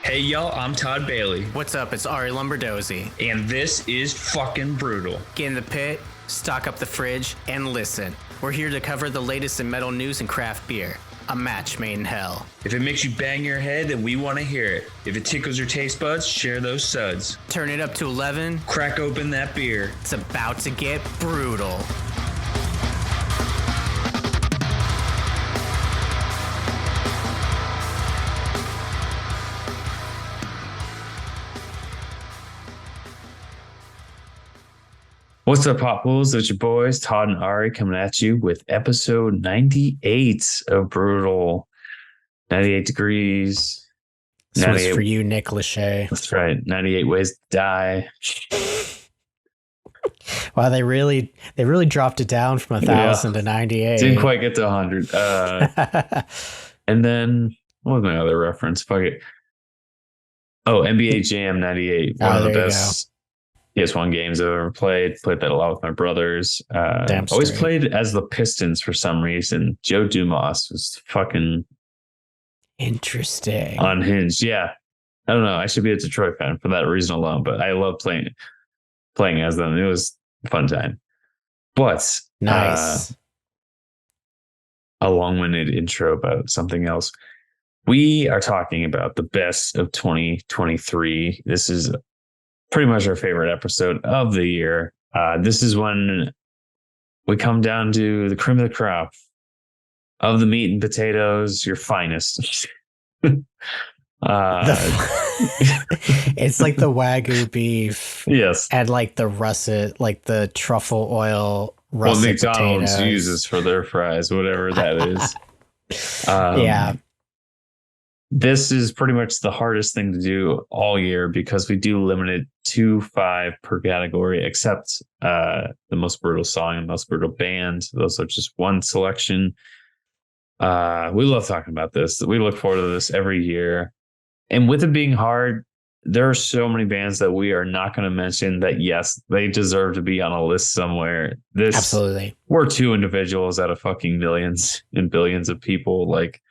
Hey y'all, I'm Todd Bailey. What's up? It's Arie Lombardozzi. And this is fucking brutal. Get in the pit, stock up the fridge, and listen. We're here to cover the latest in metal news and craft beer. A match made in hell. If it makes you bang your head, then we want to hear it. If it tickles your taste buds, share those suds. Turn it up to 11. Crack open that beer. It's about to get brutal. What's up, Hopwolves? It's your boys, Todd and Arie, coming at you with episode 98 of Brutal. 98 degrees. This was for you, Nick Lachey. That's right. 98 ways to die. Wow, they really dropped it down from 1,000 to 98. Didn't quite get to 100. And then, what was my other reference? Fuck it. Oh, NBA Jam 98. One of the best PS1 games I've ever played. Played that a lot with my brothers. Always played as the Pistons for some reason. Joe Dumas was fucking interesting. Unhinged. Yeah. I don't know. I should be a Detroit fan for that reason alone, but I love playing as them. It was a fun time. But nice. A long-winded intro about something else. We are talking about the best of 2023. This is pretty much our favorite episode of the year. This is when we come down to the cream of the crop of the meat and potatoes, your finest. It's like the Wagyu beef. Yes. And like the russet, like the truffle oil russet McDonald's potatoes. uses for their fries, whatever that is. Yeah. This is pretty much the hardest thing to do all year because we do limit it to 5 per category, except the most brutal song and most brutal band. Those are just one selection. We love talking about this. We look forward to this every year. And with it being hard, there are so many bands that we are not going to mention that, yes, they deserve to be on a list somewhere. Absolutely. We're 2 individuals out of fucking millions and billions of people. Like,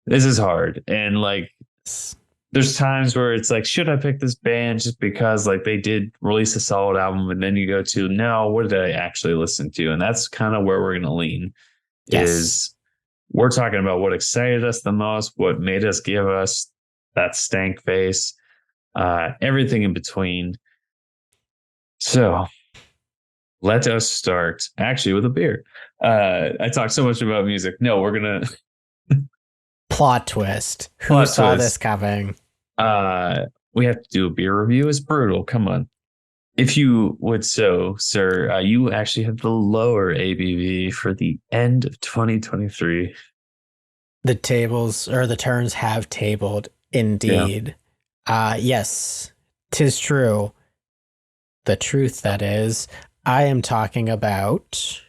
this is hard. And like, there's times where it's like, should I pick this band just because like they did release a solid album? And then you go to, no, what did I actually listen to? And that's kind of where we're going to lean. Yes. Is we're talking about what excited us the most, what made us give us that stank face, everything in between. So let us start actually with a beer. I talked so much about music. No, we're going to... Plot twist. Who saw this coming? We have to do a beer review. It's brutal. Come on. If you would so, sir, you actually have the lower ABV for the end of 2023. The tables or the turns have tabled indeed. Yeah. Yes, 'tis true. The truth, that is. I am talking about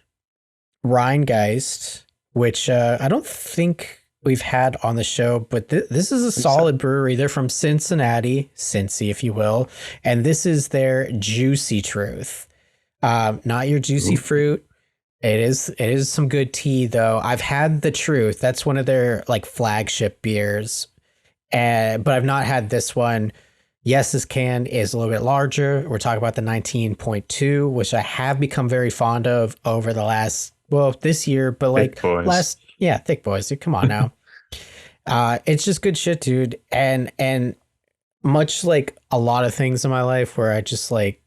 Rhinegeist, which I don't think we've had on the show, but this is a solid brewery. They're from Cincinnati, Cincy, if you will. And this is their Juicy Truth. Not your juicy fruit. It is some good tea though. I've had the Truth. That's one of their like flagship beers. But I've not had this one. Yes, this can is a little bit larger. We're talking about the 19.2, which I have become very fond of over the last, this year, but like thick boys, dude, come on now. It's just good shit, dude. And much like a lot of things in my life where I just like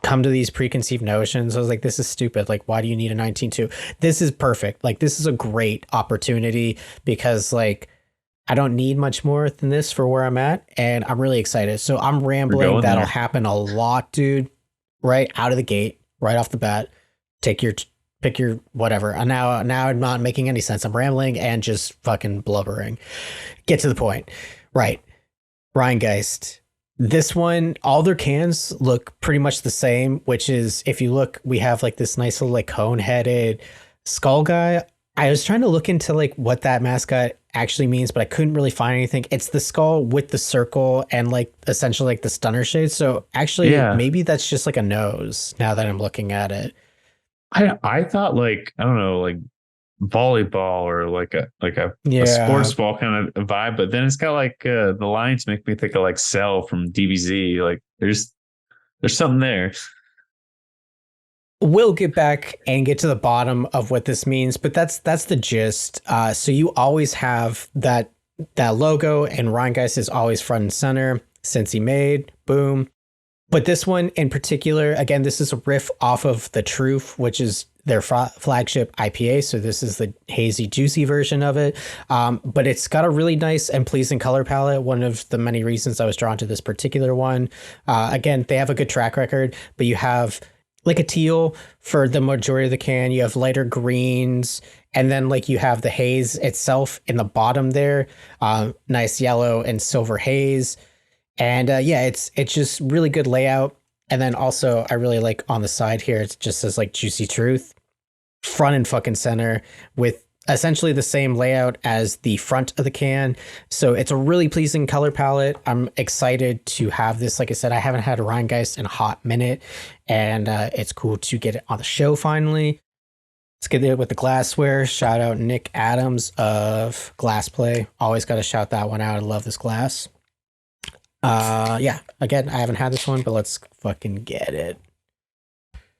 come to these preconceived notions, I was like, this is stupid. Like, why do you need a 19.2? This is perfect. Like, this is a great opportunity because like I don't need much more than this for where I'm at. And I'm really excited. So I'm rambling. That'll happen a lot, dude. Right out of the gate, right off the bat. Pick your whatever. And now I'm not making any sense. I'm rambling and just fucking blubbering. Get to the point. Right. Rhinegeist. This one, all their cans look pretty much the same, which is, if you look, we have like this nice little like cone-headed skull guy. I was trying to look into like what that mascot actually means, but I couldn't really find anything. It's the skull with the circle and like essentially like the stunner shade. So actually, maybe that's just like a nose now that I'm looking at it. I thought like, I don't know, like volleyball or a Yeah. sports ball kind of vibe, but then it's got like the lines make me think of like Cell from DBZ. Like there's something there. We'll get back and get to the bottom of what this means, but that's the gist. So you always have that logo, and Rhinegeist is always front and center since he made boom. But this one in particular, again, this is a riff off of the Truth, which is their flagship IPA. So this is the hazy, juicy version of it. But it's got a really nice and pleasing color palette. One of the many reasons I was drawn to this particular one. Again, they have a good track record, but you have like a teal for the majority of the can. You have lighter greens, and then like you have the haze itself in the bottom there. Nice yellow and silver haze. And yeah, it's just really good layout. And then also I really like on the side here, it just says like Juicy Truth, front and fucking center, with essentially the same layout as the front of the can. So it's a really pleasing color palette. I'm excited to have this. Like I said, I haven't had a Rhinegeist in a hot minute, and it's cool to get it on the show finally. Let's get it with the glassware. Shout out Nick Adams of Glass Play. Always got to shout that one out. I love this glass. Yeah, again, I haven't had this one, but let's fucking get it.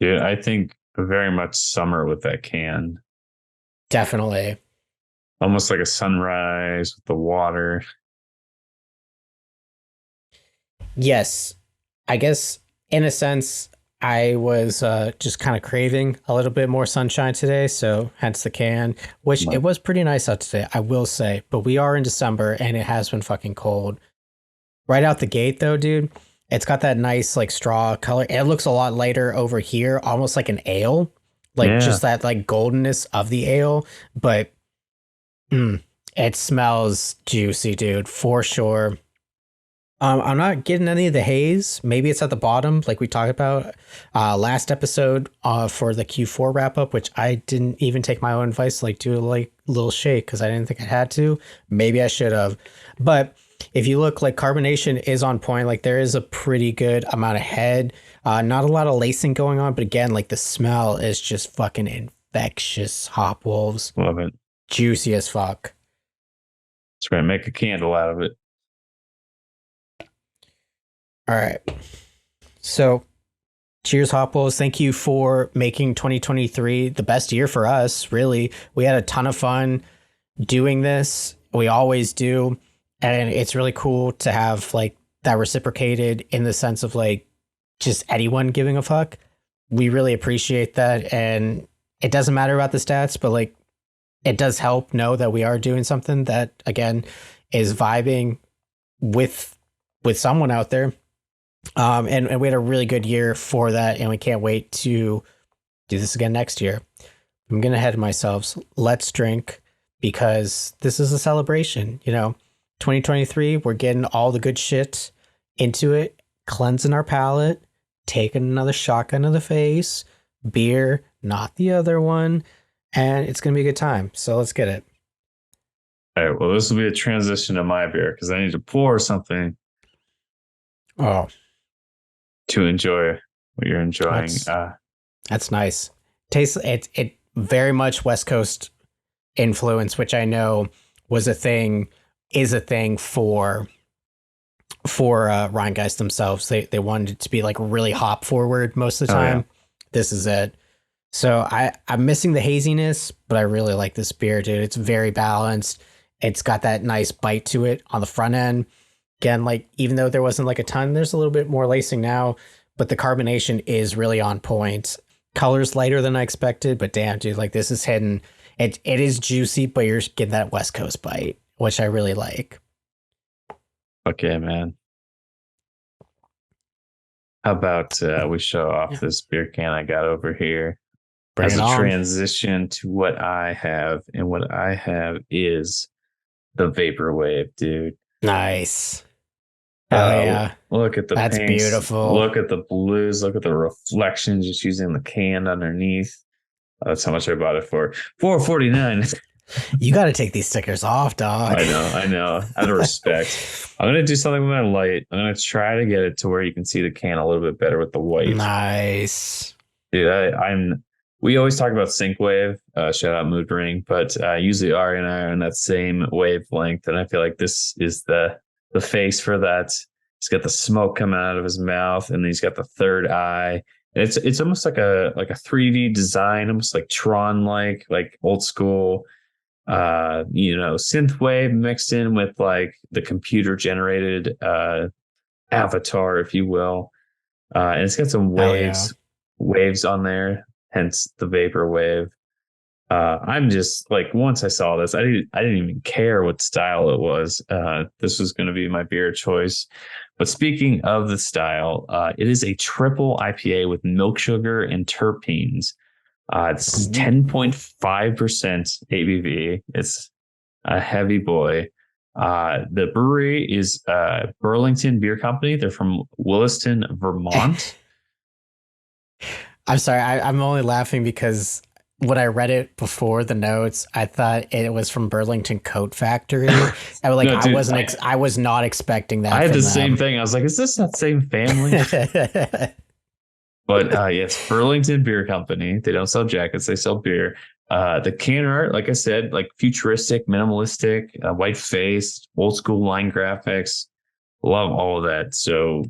Dude, I think very much summer with that can. Definitely. Almost like a sunrise with the water. Yes. I guess in a sense, I was just kind of craving a little bit more sunshine today, so hence the can, which it was pretty nice out today, I will say, but we are in December and it has been fucking cold. Right out the gate though, dude, it's got that nice like straw color. It looks a lot lighter over here, almost like an ale, like just that like goldenness of the ale, but it smells juicy, dude, for sure. I'm not getting any of the haze. Maybe it's at the bottom, like we talked about last episode for the Q4 wrap up, which I didn't even take my own advice, like do like a little shake because I didn't think I had to. Maybe I should have. But if you look, like carbonation is on point. Like there is a pretty good amount of head. Not a lot of lacing going on, but again, like the smell is just fucking infectious. Hopwolves. Love it. Juicy as fuck. It's going to make a candle out of it. All right. So cheers, Hopwolves. Thank you for making 2023 the best year for us. Really, we had a ton of fun doing this. We always do. And it's really cool to have like that reciprocated in the sense of like just anyone giving a fuck. We really appreciate that. And it doesn't matter about the stats, but like it does help know that we are doing something that, again, is vibing with someone out there. And we had a really good year for that, and we can't wait to do this again next year. I'm going to head myself. Let's drink, because this is a celebration. 2023, we're getting all the good shit into it, cleansing our palate, taking another shotgun to the face, beer, not the other one, and it's going to be a good time. So let's get it. All right, well, this will be a transition to my beer because I need to pour something. Oh. To enjoy what you're enjoying. That's nice. Tastes it very much West Coast influence, which I know is a thing for Rhinegeist themselves. They wanted it to be like really hop forward most of the time. Yeah. This is it. So I'm missing the haziness, but I really like this beer, dude. It's very balanced. It's got that nice bite to it on the front end. Again, like even though there wasn't like a ton, there's a little bit more lacing now, but the carbonation is really on point. Color's lighter than I expected, but damn, dude, like this is hidden. It is juicy, but you're getting that West Coast bite, which I really like. Okay, man. How about we show off this beer can I got over here as a transition to what I have, and what I have is the VAPORWAVE, dude. Nice. Yeah. Look at the That's pinks. Beautiful. Look at the blues. Look at the reflections just using the can underneath. That's how much I bought it for. $4.49. You got to take these stickers off, dog. I know. Out of respect. I'm going to do something with my light. I'm going to try to get it to where you can see the can a little bit better with the white. Nice. Dude, I'm we always talk about sync wave, shout out Mood Ring, but usually Arie and I are on that same wavelength, and I feel like this is the face for that. He's got the smoke coming out of his mouth, and he's got the third eye. And it's almost like a 3D design, almost like Tron like old school synth wave mixed in with like the computer generated avatar, if you will. And it's got some waves on there, hence the vaporwave. I'm just like, once I saw this, I didn't even care what style it was. This was going to be my beer choice. But speaking of the style, it is a triple IPA with milk sugar and terpenes. This is 10.5% ABV. It's a heavy boy. The brewery is Burlington Beer Company. They're from Williston, Vermont. I'm sorry. I'm only laughing because when I read it before the notes, I thought it was from Burlington Coat Factory. I was like, no, dude, I was not expecting that. I had the same thing. I was like, is this that same family? But it's Burlington Beer Company. They don't sell jackets; they sell beer. The can art, like I said, like futuristic, minimalistic, white face, old school line graphics. Love all of that. So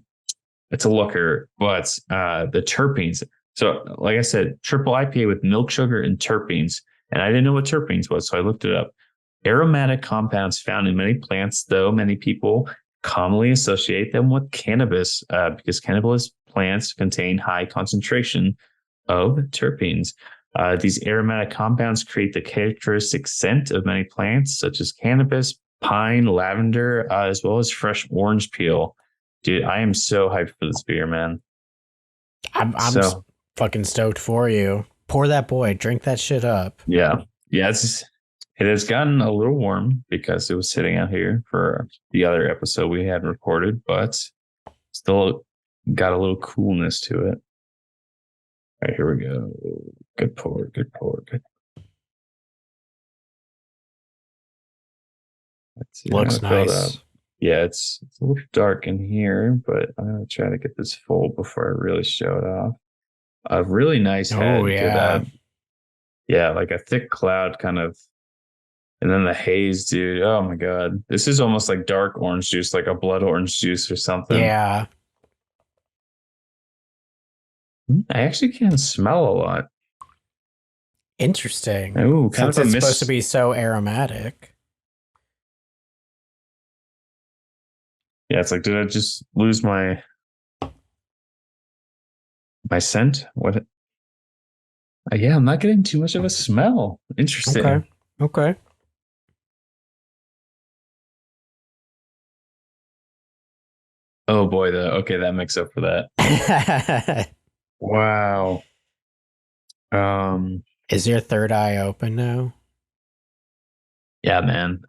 it's a looker. But the terpenes. So, like I said, triple IPA with milk sugar and terpenes. And I didn't know what terpenes was, so I looked it up. Aromatic compounds found in many plants, though many people commonly associate them with cannabis because cannabis plants contain high concentration of terpenes. These aromatic compounds create the characteristic scent of many plants, such as cannabis, pine, lavender, as well as fresh orange peel. Dude, I am so hyped for this beer, man. I'm fucking stoked for you. Pour that boy. Drink that shit up. Yeah. It has gotten a little warm because it was sitting out here for the other episode we had recorded, but still got a little coolness to it. All right, here we go. Good pour. Let's see. Looks nice. Yeah, it's a little dark in here, but I'm going to try to get this full before I really show it off. A really nice head. Oh, yeah. Yeah, like a thick cloud kind of. And then the haze, dude. Oh, my God. This is almost like dark orange juice, like a blood orange juice or something. Yeah. I actually can't smell a lot. Interesting. Ooh, Since it's supposed to be so aromatic. Yeah, it's like, did I just lose my scent? What? Yeah, I'm not getting too much of a smell. Interesting. Okay. Oh boy, that makes up for that. Wow. Is your third eye open now? Yeah, man.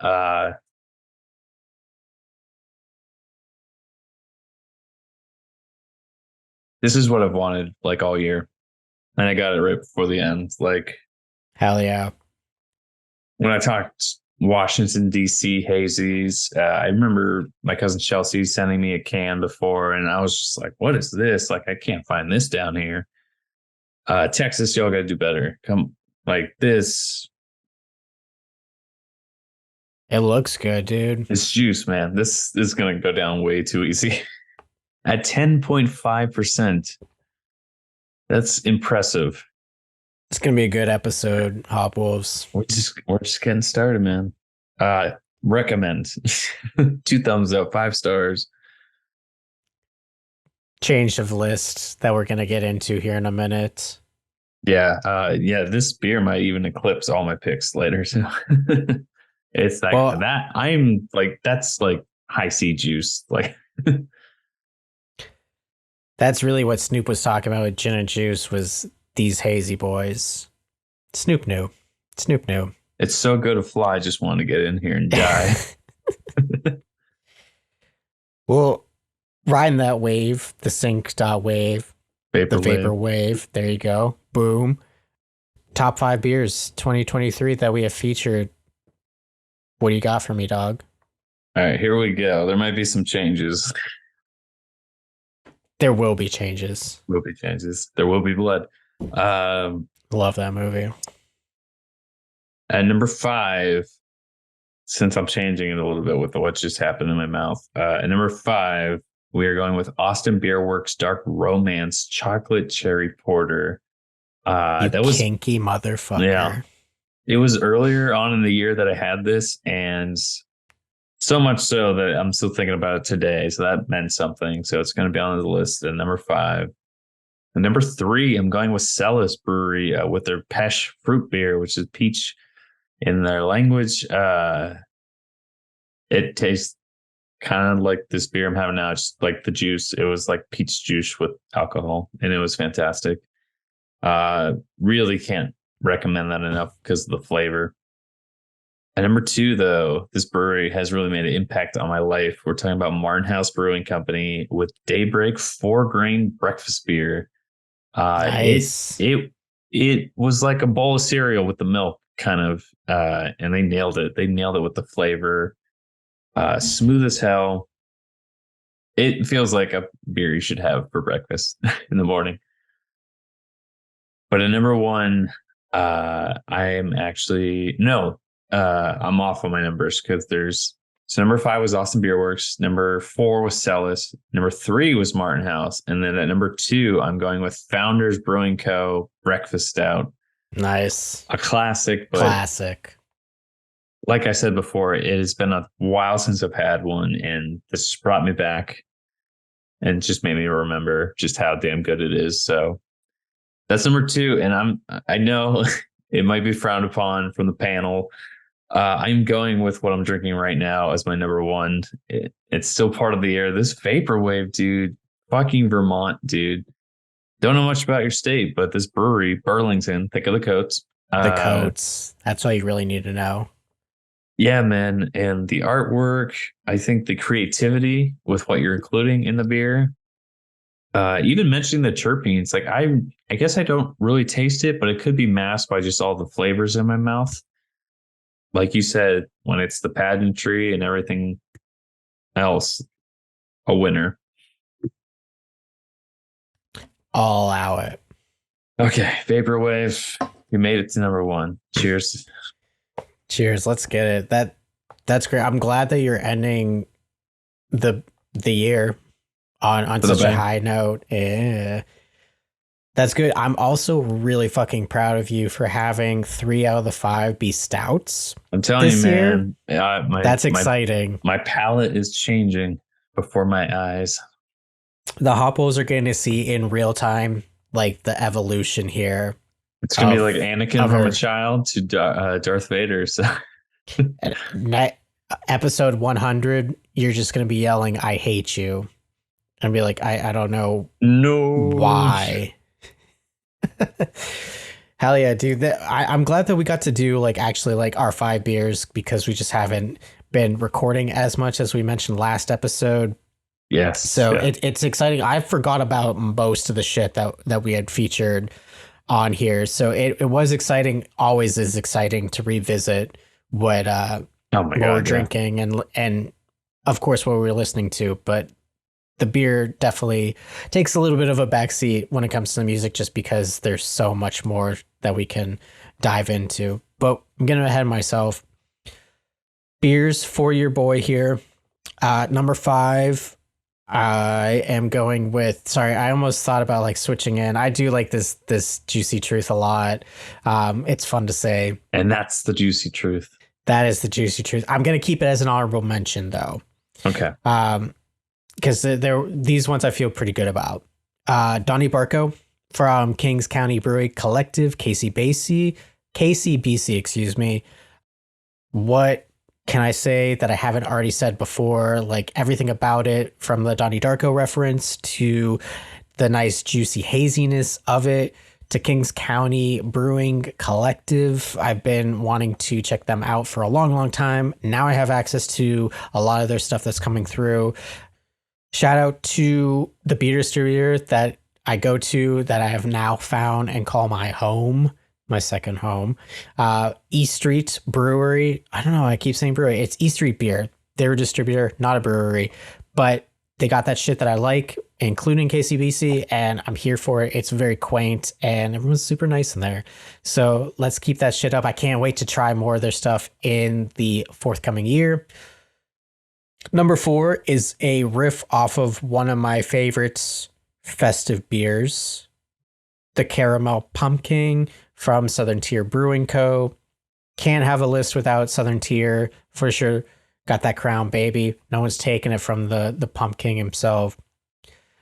This is what I've wanted like all year. And I got it right before the end. Like, hell yeah. When I talked Washington, D.C. hazies, I remember my cousin Chelsea sending me a can before, and I was just like, what is this? Like, I can't find this down here. Texas, y'all got to do better. Come, like this. It looks good, dude. It's juice, man. This is going to go down way too easy. At 10.5%. That's impressive. It's gonna be a good episode, Hopwolves. We're just getting started, man. Recommend. 2 thumbs up, 5 stars. Change of list that we're gonna get into here in a minute. Yeah, this beer might even eclipse all my picks later. So it's like that. I'm like, that's like high C juice. Like that's really what Snoop was talking about with gin and juice was these hazy boys. Snoop knew. It's so good a fly just wanted to get in here and die. Well, riding that wave, the sync.wave, the vaporwave. There you go. Boom. Top 5 beers 2023 that we have featured. What do you got for me, dog? All right, here we go. There might be some changes. There will be changes. There will be blood. Love that movie. At number 5, since I'm changing it a little bit with what just happened in my mouth, at number 5, we are going with Austin Beer Works Dark Romance Chocolate Cherry Porter. That was kinky motherfucker. Yeah. It was earlier on in the year that I had this, and so much so that I'm still thinking about it today. So that meant something. So it's going to be on the list at number 5. And number 3, I'm going with Celis Brewery with their Pesh fruit beer, which is peach in their language. It tastes kind of like this beer I'm having now. It's like the juice. It was like peach juice with alcohol, and it was fantastic. Really can't recommend that enough because of the flavor. At number 2, though, this brewery has really made an impact on my life. We're talking about Martin House Brewing Company with Daybreak 4-grain breakfast beer. Nice. It was like a bowl of cereal with the milk, kind of, and they nailed it. They nailed it with the flavor. Smooth as hell. It feels like a beer you should have for breakfast in the morning. But at number 1, I'm off on my numbers because so number 5 was Austin Beer Works, number 4 was Celis, number 3 was Martin House, and then at number 2, I'm going with Founders Brewing Co. Breakfast Stout. Nice. A classic. Classic. Like I said before, it has been a while since I've had one, and this brought me back and just made me remember just how damn good it is. So that's number 2, and I know it might be frowned upon from the panel. I'm going with what I'm drinking right now as my number 1. It's still part of the year. This VAPORWAVE, dude, fucking Vermont, dude. Don't know much about your state, but this brewery, Burlington, think of the coats. The coats. That's all you really need to know. Yeah, man. And the artwork, I think the creativity with what you're including in the beer. Even mentioning the terpenes, like I guess I don't really taste it, but it could be masked by just all the flavors in my mouth. Like you said, when it's the pageantry and everything else, a winner. I'll allow it. Okay, VAPORWAVE. You made it to number 1. Cheers. Cheers. Let's get it. That's great. I'm glad that you're ending the year on such a high note. Yeah. That's good. I'm also really fucking proud of you for having 3 out of the 5 be stouts. I'm telling you, man. That's exciting. My palate is changing before my eyes. The Hopwolves are getting to see in real time, like the evolution here. It's gonna be like Anakin from a child to Darth Vader. So, episode 100, you're just gonna be yelling, "I hate you," and be like, "I don't know, why." Hell yeah, dude! I'm glad that we got to do like our 5 beers because we just haven't been recording as much as we mentioned last episode. Yes. So yeah. It's exciting. I forgot about most of the shit that we had featured on here. So it was exciting. Always is exciting to revisit what we're drinking and of course what we're listening to. But the beer definitely takes a little bit of a backseat when it comes to the music, just because there's so much more that we can dive into. But I'm getting ahead of myself. Beers for your boy here. Number 5. I am going with, sorry, I almost thought about like switching in. I do like this Juicy Truth a lot. It's fun to say. And that's the Juicy Truth. That is the Juicy Truth. I'm going to keep it as an honorable mention though. Okay. Because these ones I feel pretty good about. Donnie Barco from Kings County Brewery Collective, KC BC, excuse me. What can I say that I haven't already said before? Like everything about it, from the Donnie Darko reference to the nice juicy haziness of it to Kings County Brewing Collective. I've been wanting to check them out for a long, long time. Now I have access to a lot of their stuff that's coming through. Shout out to the beer distributor that I go to, that I have now found and call my home, my second home. E Street Brewery. I don't know. I keep saying brewery. It's E Street Beer. They're a distributor, not a brewery. But they got that shit that I like, including KCBC, and I'm here for it. It's very quaint, and everyone's super nice in there. So let's keep that shit up. I can't wait to try more of their stuff in the forthcoming year. Number 4 is a riff off of one of my favorites festive beers, the Caramel Pumpkin from Southern Tier Brewing Co. Can't have a list without Southern Tier for sure. Got that crown, baby. No one's taking it from the Pumpkin himself.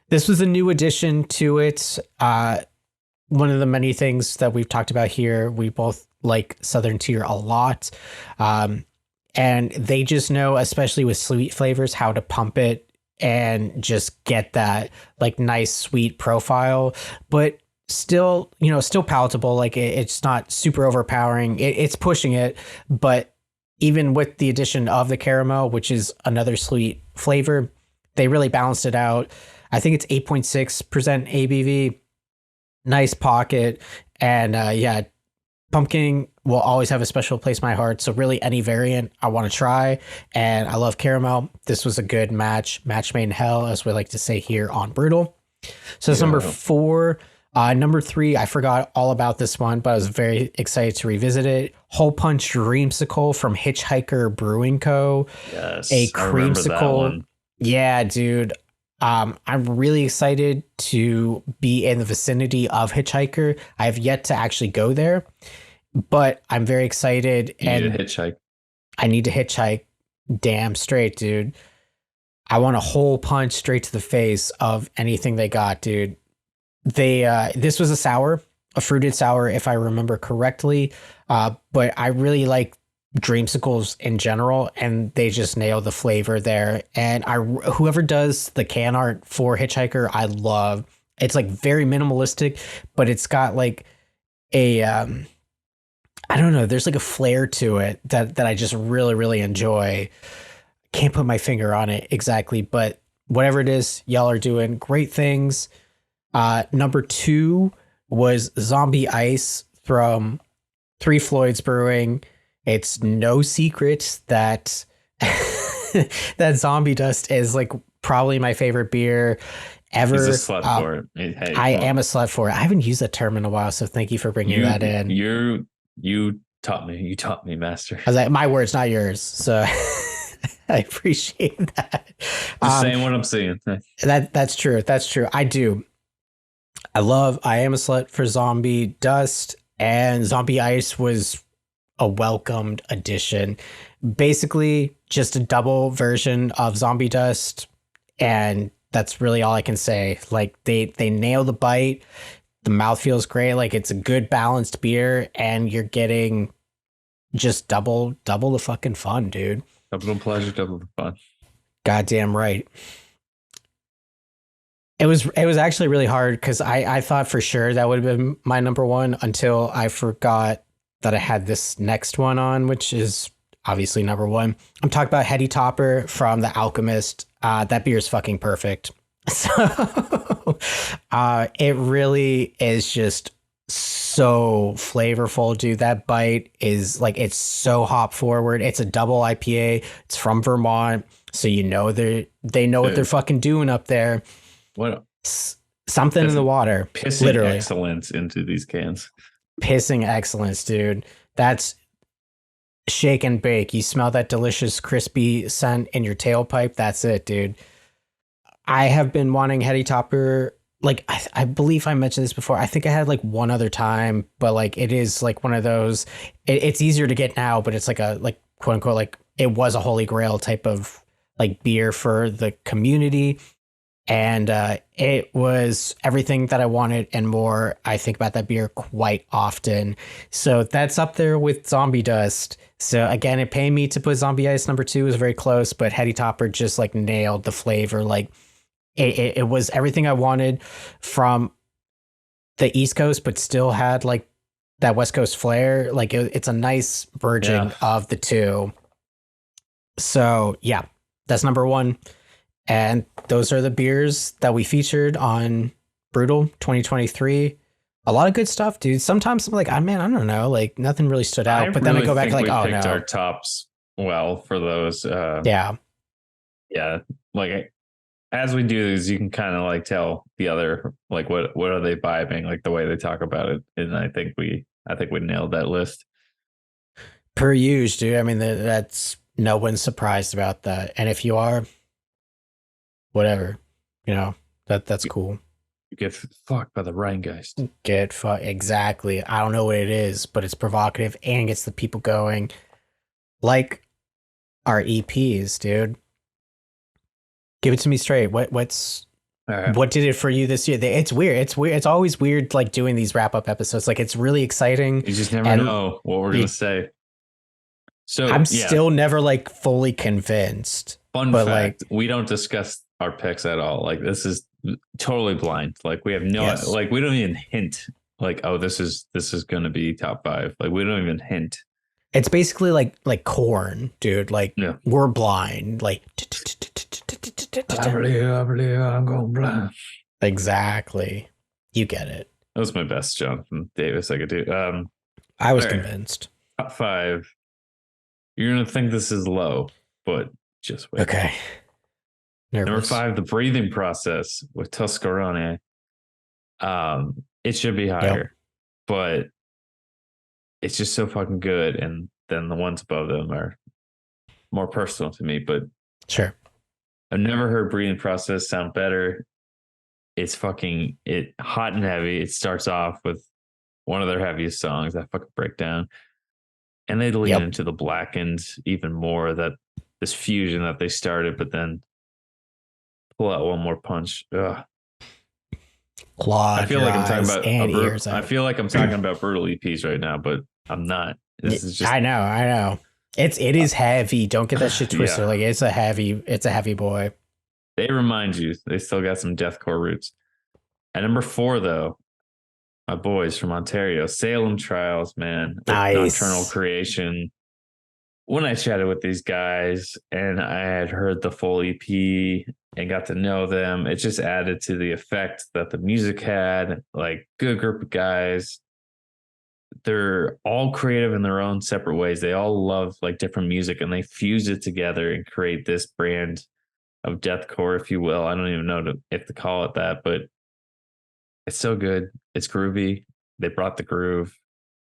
This was a new addition to it. One of the many things that we've talked about here, we both like Southern Tier a lot. And they just know, especially with sweet flavors, how to pump it and just get that like nice sweet profile, but still, still palatable. Like it's not super overpowering. It's pushing it, but even with the addition of the caramel, which is another sweet flavor, they really balanced it out. I think it's 8.6% ABV, nice pocket. And yeah, pumpkin will always have a special place in my heart. So really any variant I want to try. And I love caramel. This was a good match made in hell, as we like to say here on Brutal. So that's number 4. Number 3, I forgot all about this one, but I was very excited to revisit it. Hole Punch Dreamsicle from Hitchhiker Brewing Co. Yes, a I remember that creamsicle. one. Yeah, dude. I'm really excited to be in the vicinity of Hitchhiker. I have yet to actually go there, but I'm very excited. You and need to hitchhike. I need to hitchhike. Damn straight, dude. I want a hole punch straight to the face of anything they got, dude. This was a fruited sour, if I remember correctly. But I really like dreamsicles in general, and they just nail the flavor there. And whoever does the can art for Hitchhiker, I love. It's like very minimalistic, but it's got like a I don't know, there's like a flair to it that I just really, really enjoy. Can't put my finger on it exactly, but whatever it is, y'all are doing great things. Number 2 was Zombie Ice from Three Floyds Brewing. It's no secret that that Zombie Dust is like probably my favorite beer ever. He's a slut for it. Hey, I am a slut for it. I haven't used that term in a while, so thank you for bringing that in. You taught me. You taught me, master. I was like, my words, not yours. So I appreciate that. Just saying what I'm saying. That's true. That's true. I do. I am a slut for Zombie Dust, and Zombie Ice was a welcomed addition. Basically, just a double version of Zombie Dust, and that's really all I can say. Like they nail the bite. The mouth feels great. Like it's a good balanced beer, and you're getting just double the fucking fun, dude. Double the pleasure, double the fun. Goddamn right. It was actually really hard because I thought for sure that would have been my number 1 until I forgot that I had this next one on, which is obviously number 1. I'm talking about Heady Topper from The Alchemist. That beer is fucking perfect. So it really is just so flavorful, dude. That bite is like, it's so hop forward. It's a double IPA. It's from Vermont, so they know what they're fucking doing up there. What something in the water, pissing literally excellence into these cans. Pissing excellence, dude. That's shake and bake. You smell that delicious crispy scent in your tailpipe. That's it, dude. I have been wanting Heady Topper. Like I believe I mentioned this before. I think I had like one other time, but like it is like one of those. It's easier to get now, but it's like a like quote unquote like it was a holy grail type of like beer for the community. And it was everything that I wanted and more. I think about that beer quite often. So that's up there with Zombie Dust. So again, it paid me to put Zombie Ice number 2. It was very close, but Heady Topper just like nailed the flavor. Like it was everything I wanted from the East Coast, but still had like that West Coast flair. Like it's a nice merging of the two. So yeah, that's number 1. And those are the beers that we featured on Brutal 2023. A lot of good stuff, dude. Sometimes I'm like, I don't know, like nothing really stood out. But then I go back like, oh no, picked our tops well for those. Yeah. Like as we do these, you can kind of like tell the other, like what are they vibing, like the way they talk about it. And I think we nailed that list. Per usual, dude. I mean, that's no one's surprised about that. And if you are, whatever, that's cool. You get fucked by the Rhinegeist. Get fucked. Exactly. I don't know what it is, but it's provocative and gets the people going. Like our EPs, dude. Give it to me straight. What's right. What did it for you this year? It's weird. It's always weird, like doing these wrap up episodes. Like it's really exciting. You just never know what we're gonna say. So I'm still never like fully convinced. Fun fact: like, we don't discuss our picks at all. Like this is totally blind. Like we have like we don't even hint. Like, oh, this is gonna be top 5. Like we don't even hint. It's basically like corn, dude. Like we're blind. Like I believe I'm going blind. Exactly. You get it. That was my best Jonathan Davis I could do. I was convinced. Top 5. You're gonna think this is low, but just wait. Okay. Nervous. Number 5, the breathing process with Tuscarone. It should be higher, but it's just so fucking good. And then the ones above them are more personal to me, but sure. I've never heard breathing process sound better. It's fucking hot and heavy. It starts off with one of their heaviest songs, that fucking breakdown. And they lean into the blackened even more, that this fusion that they started, but then pull out one more punch. Ugh. I feel like I'm talking about I feel like I'm talking about brutal EPs right now, but I'm not. This is just I know. It is heavy. Don't get that shit twisted. Like it's a heavy boy. They remind you they still got some deathcore roots. At number 4, though, my boys from Ontario, Salem Trials, man. Nice. Nocturnal Creation. When I chatted with these guys and I had heard the full EP and got to know them, it just added to the effect that the music had. Like, good group of guys. They're all creative in their own separate ways. They all love like different music and they fuse it together and create this brand of deathcore, if you will. I don't even know if to call it that, but it's so good. It's groovy. They brought the groove.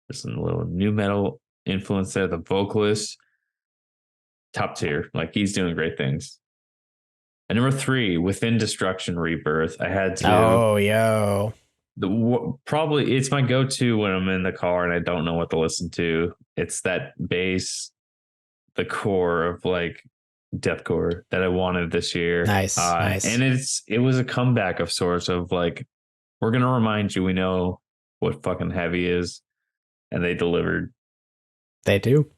There's some little new metal influence there. The vocalist, top tier. Like he's doing great things. And number 3, Within Destruction Rebirth. I had to. Oh, yo. Probably it's my go-to when I'm in the car and I don't know what to listen to. It's that bass, the core of like deathcore that I wanted this year. Nice. And it was a comeback of sorts of like, we're gonna remind you we know what fucking heavy is, and they delivered. They do.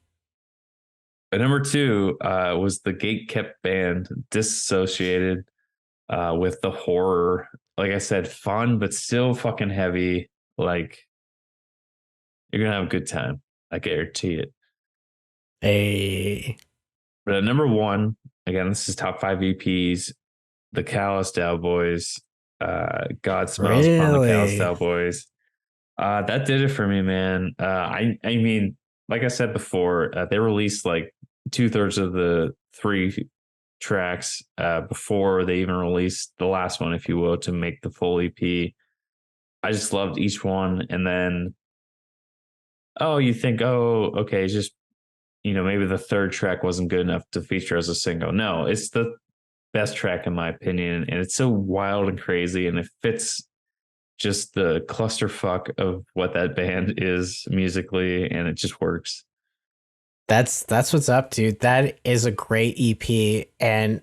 But number 2 was the Gatekept band, Disassociated, with the horror. Like I said, fun, but still fucking heavy. Like, you're going to have a good time. I guarantee it. Hey. But at number 1, again, this is top 5 EPs. The Callous Boys. God Smells Upon the Callous Boys. That did it for me, man. I mean, like I said before, they released like 2/3 of the 3 tracks before they even released the last one, if you will, to make the full EP. I just loved each one. And then, you think, okay, it's just, maybe the 3rd track wasn't good enough to feature as a single. No, it's the best track in my opinion. And it's so wild and crazy. And it fits just the clusterfuck of what that band is musically. And it just works. That's what's up, dude. That is a great EP, and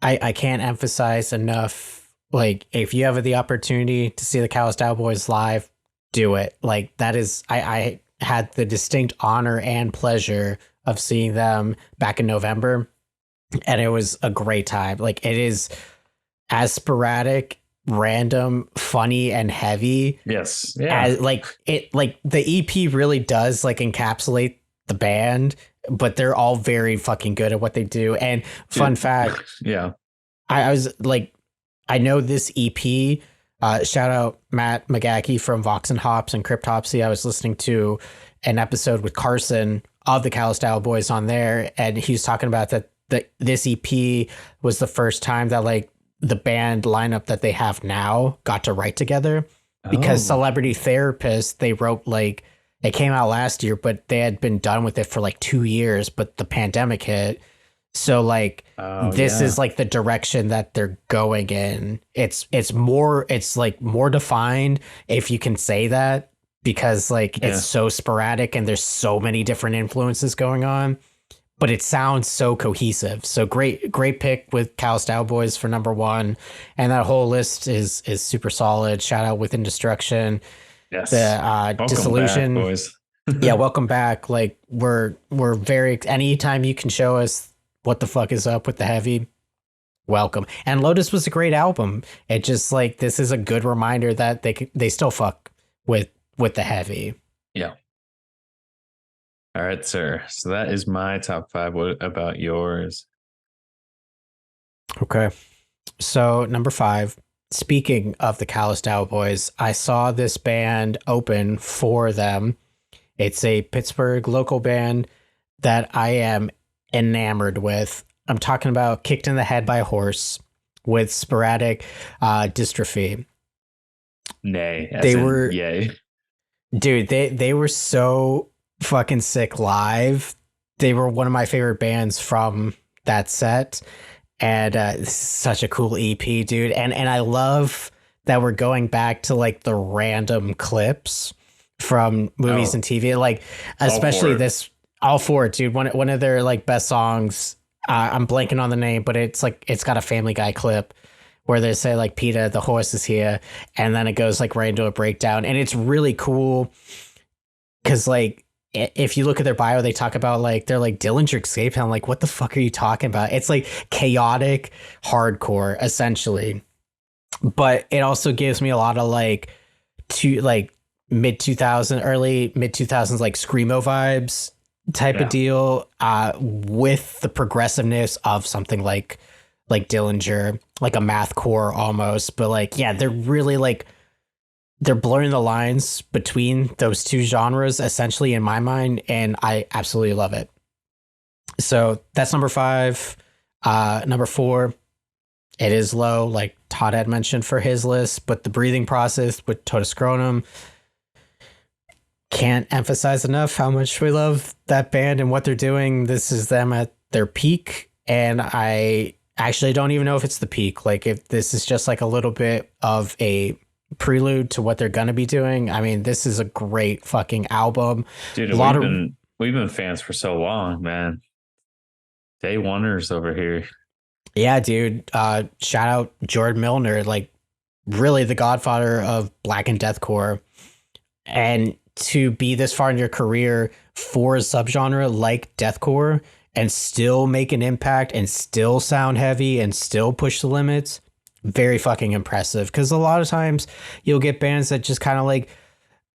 I can't emphasize enough. Like, if you have the opportunity to see the Callous Boys live, do it. Like, that is, I had the distinct honor and pleasure of seeing them back in November, and it was a great time. Like, it is as sporadic, random, funny, and heavy. Yes, yeah. As the EP really does like encapsulate the band, but they're all very fucking good at what they do. And fun fact, I was like, I know this EP, shout out Matt McGackie from Vox and Hops and Cryptopsy. I was listening to an episode with Carson of the Callous Boys on there, and he was talking about that this EP was the first time that like the band lineup that they have now got to write together, because Celebrity Therapist, they wrote like, it came out last year, but they had been done with it for like 2 years, but the pandemic hit. So like this is like the direction that they're going in. It's like more defined, if you can say that, because like it's so sporadic and there's so many different influences going on, but it sounds so cohesive. So great pick with Callous Cowboys for number 1. And that whole list is super solid. Shout out Within Destruction. Yes. The Dissolution. Back, boys. Yeah, welcome back. Like we're very, anytime you can show us what the fuck is up with the heavy, welcome. And Lotus was a great album. It just like, this is a good reminder that they still fuck with the heavy. Yeah. All right, sir. So that is my top 5. What about yours? Okay. So number 5, speaking of the Callous Cowboys, I saw this band open for them. It's a Pittsburgh local band that I am enamored with. I'm talking about Kicked in the Head by a Horse with sporadic dystrophy. Nay. Yay. Dude, they were so fucking sick live. They were one of my favorite bands from that set. And this is such a cool EP, dude. And I love that we're going back to like the random clips from movies and TV. Like, especially this, all for it, dude. One of their like best songs. I'm blanking on the name, but it's like, it's got a Family Guy clip where they say like, PETA, the horse is here. And then it goes like right into a breakdown. And it's really cool because like, if you look at their bio, they talk about like, they're like Dillinger Escape. I'm like, what the fuck are you talking about? It's like chaotic hardcore essentially. But it also gives me a lot of like early mid 2000s, like screamo vibes type of deal, with the progressiveness of something like Dillinger, like a mathcore almost. But like, yeah, they're really like, they're blurring the lines between those two genres essentially in my mind, and I absolutely love it. So that's number 5. Number 4, it is low, like Todd had mentioned for his list, but The Breathing Process with Total Scrotum. Can't emphasize enough how much we love that band and what they're doing. This is them at their peak, and I actually don't even know if it's the peak. Like, if this is just like a little bit of a prelude to what they're gonna be doing. I mean, this is a great fucking album. Dude, we've been fans for so long, man. Day oneers over here. Yeah, dude. Shout out Jordan Milner, like really the godfather of Black and Deathcore. And to be this far in your career for a subgenre like deathcore and still make an impact and still sound heavy and still push the limits, very fucking impressive. Because a lot of times you'll get bands that just kind of like,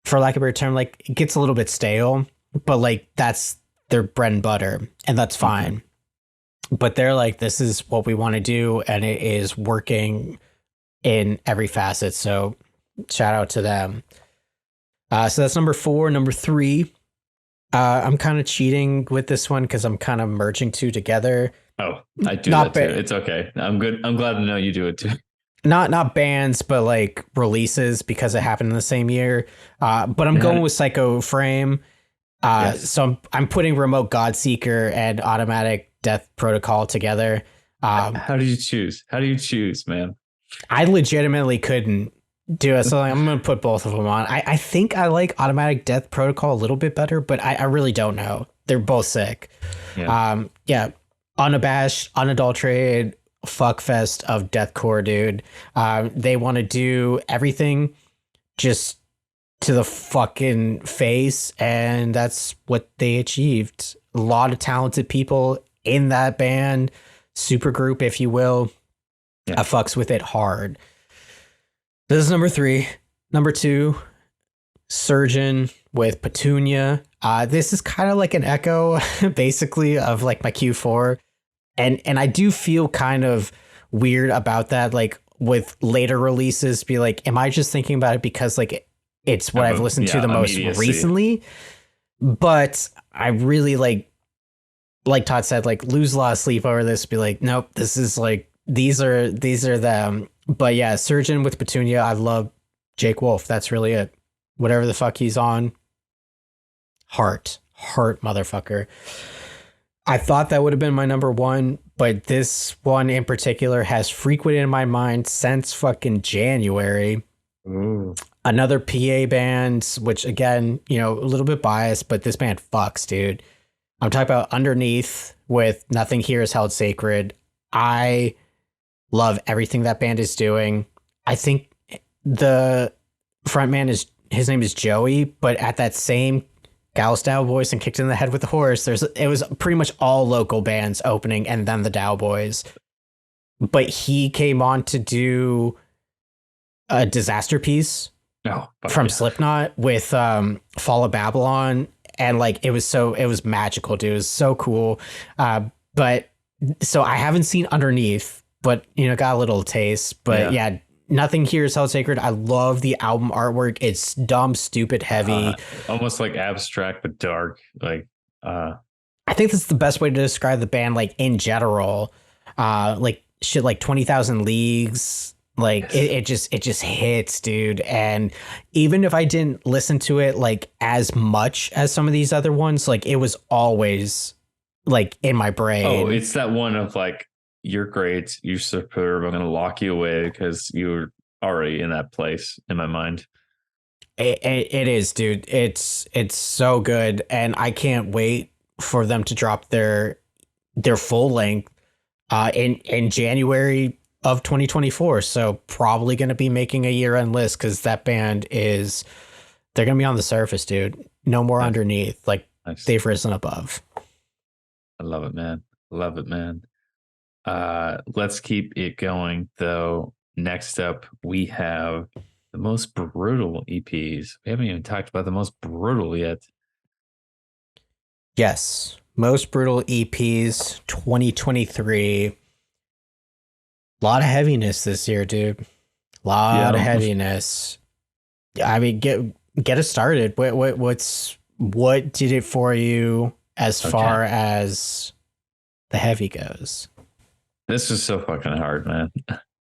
for lack of a better term, like it gets a little bit stale, but like that's their bread and butter, and that's fine. But they're like, this is what we want to do, and it is working in every facet. So shout out to them. So that's number 4. Number 3, I'm kind of cheating with this one because I'm kind of merging two together. Oh, I do that too. It's okay. I'm good. I'm glad to know you do it too. Not bands, but like releases, because it happened in the same year. But I'm going with Psycho Frame. Yes. So I'm putting Remote Godseeker and Automatic Death Protocol together. How did you choose? How do you choose, man? I legitimately couldn't do it. So I'm going to put both of them on. I think I like Automatic Death Protocol a little bit better, but I really don't know. They're both sick. Yeah. Unabashed, unadulterated fuckfest of deathcore, dude. They want to do everything just to the fucking face, and that's what they achieved. A lot of talented people in that band, super group, if you will. I fucks with it hard. This is number 3. Number 2, Surgeon with Petunia. This is kind of like an echo, basically, of like my Q4. And I do feel kind of weird about that, like with later releases, be like, am I just thinking about it because like it's what I've listened to the most recently? But I really like Todd said, like lose a lot of sleep over this, be like, nope, this is like these are them. But yeah, Surgeon with Petunia. I love Jake Wolf. That's really it. Whatever the fuck he's on. Heart, motherfucker. I thought that would have been my number one, but this one in particular has frequented in my mind since fucking January. Ooh. Another PA band, which again, you know, a little bit biased, but this band fucks, dude. I'm talking about Underneath with Nothing Here Is Held Sacred. I love everything that band is doing. I think the frontman his name is Joey, but at that same Gal Style Boys and Kicked in the Head with the Horse, it was pretty much all local bands opening and then the Dow Boys. But he came on to do a Disaster piece from Slipknot with Fall of Babylon, and like it was magical, dude. It was so cool. But so I haven't seen Underneath, but you know, got a little taste. But yeah, Nothing Here Is Held Sacred. I love the album artwork. It's dumb, stupid, heavy, almost like abstract but dark. Like I think that's the best way to describe the band, like in general. Like shit like 20,000 Leagues. Like it just hits, dude. And even if I didn't listen to it like as much as some of these other ones, like it was always like in my brain. Oh, it's that one of like, you're great, you're superb, I'm gonna lock you away because you're already in that place in my mind. It is, dude. It's so good, and I can't wait for them to drop their full length in January of 2024. So probably going to be making a year-end list because that band they're going to be on the surface, dude. No more Underneath. Like they've risen above. I love it, man. Love it, man. Let's keep it going though. Next up, we have the Most Brutal EPs. We haven't even talked about the Most Brutal yet. Yes. Most Brutal EPs 2023. A lot of heaviness this year, dude. A lot of heaviness. I mean, get us started. What did it for you as far as the heavy goes? This is so fucking hard, man.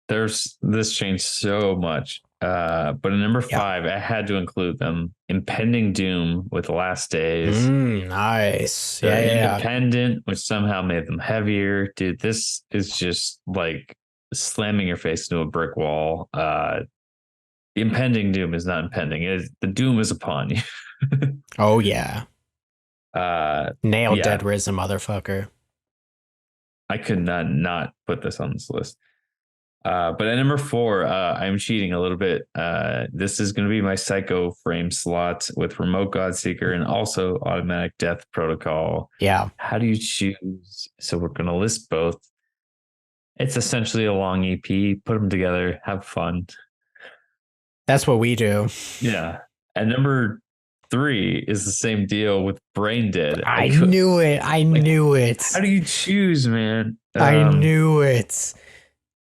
This changed so much. But in number 5, I had to include them. Impending Doom with Last Days. Nice. They're independent, which somehow made them heavier. Dude, this is just like slamming your face into a brick wall. The impending doom is not impending. The doom is upon you. Oh yeah. Dead risen, motherfucker. I could not put this on this list. But at number 4, I'm cheating a little bit. This is going to be my Psycho Frame slot with Remote Godseeker and also Automatic Death Protocol. Yeah. How do you choose? So we're going to list both. It's essentially a long EP. Put them together. Have fun. That's what we do. Yeah. And number 3 is the same deal with Brain Dead. I knew it. I knew it. How do you choose, man? I knew it.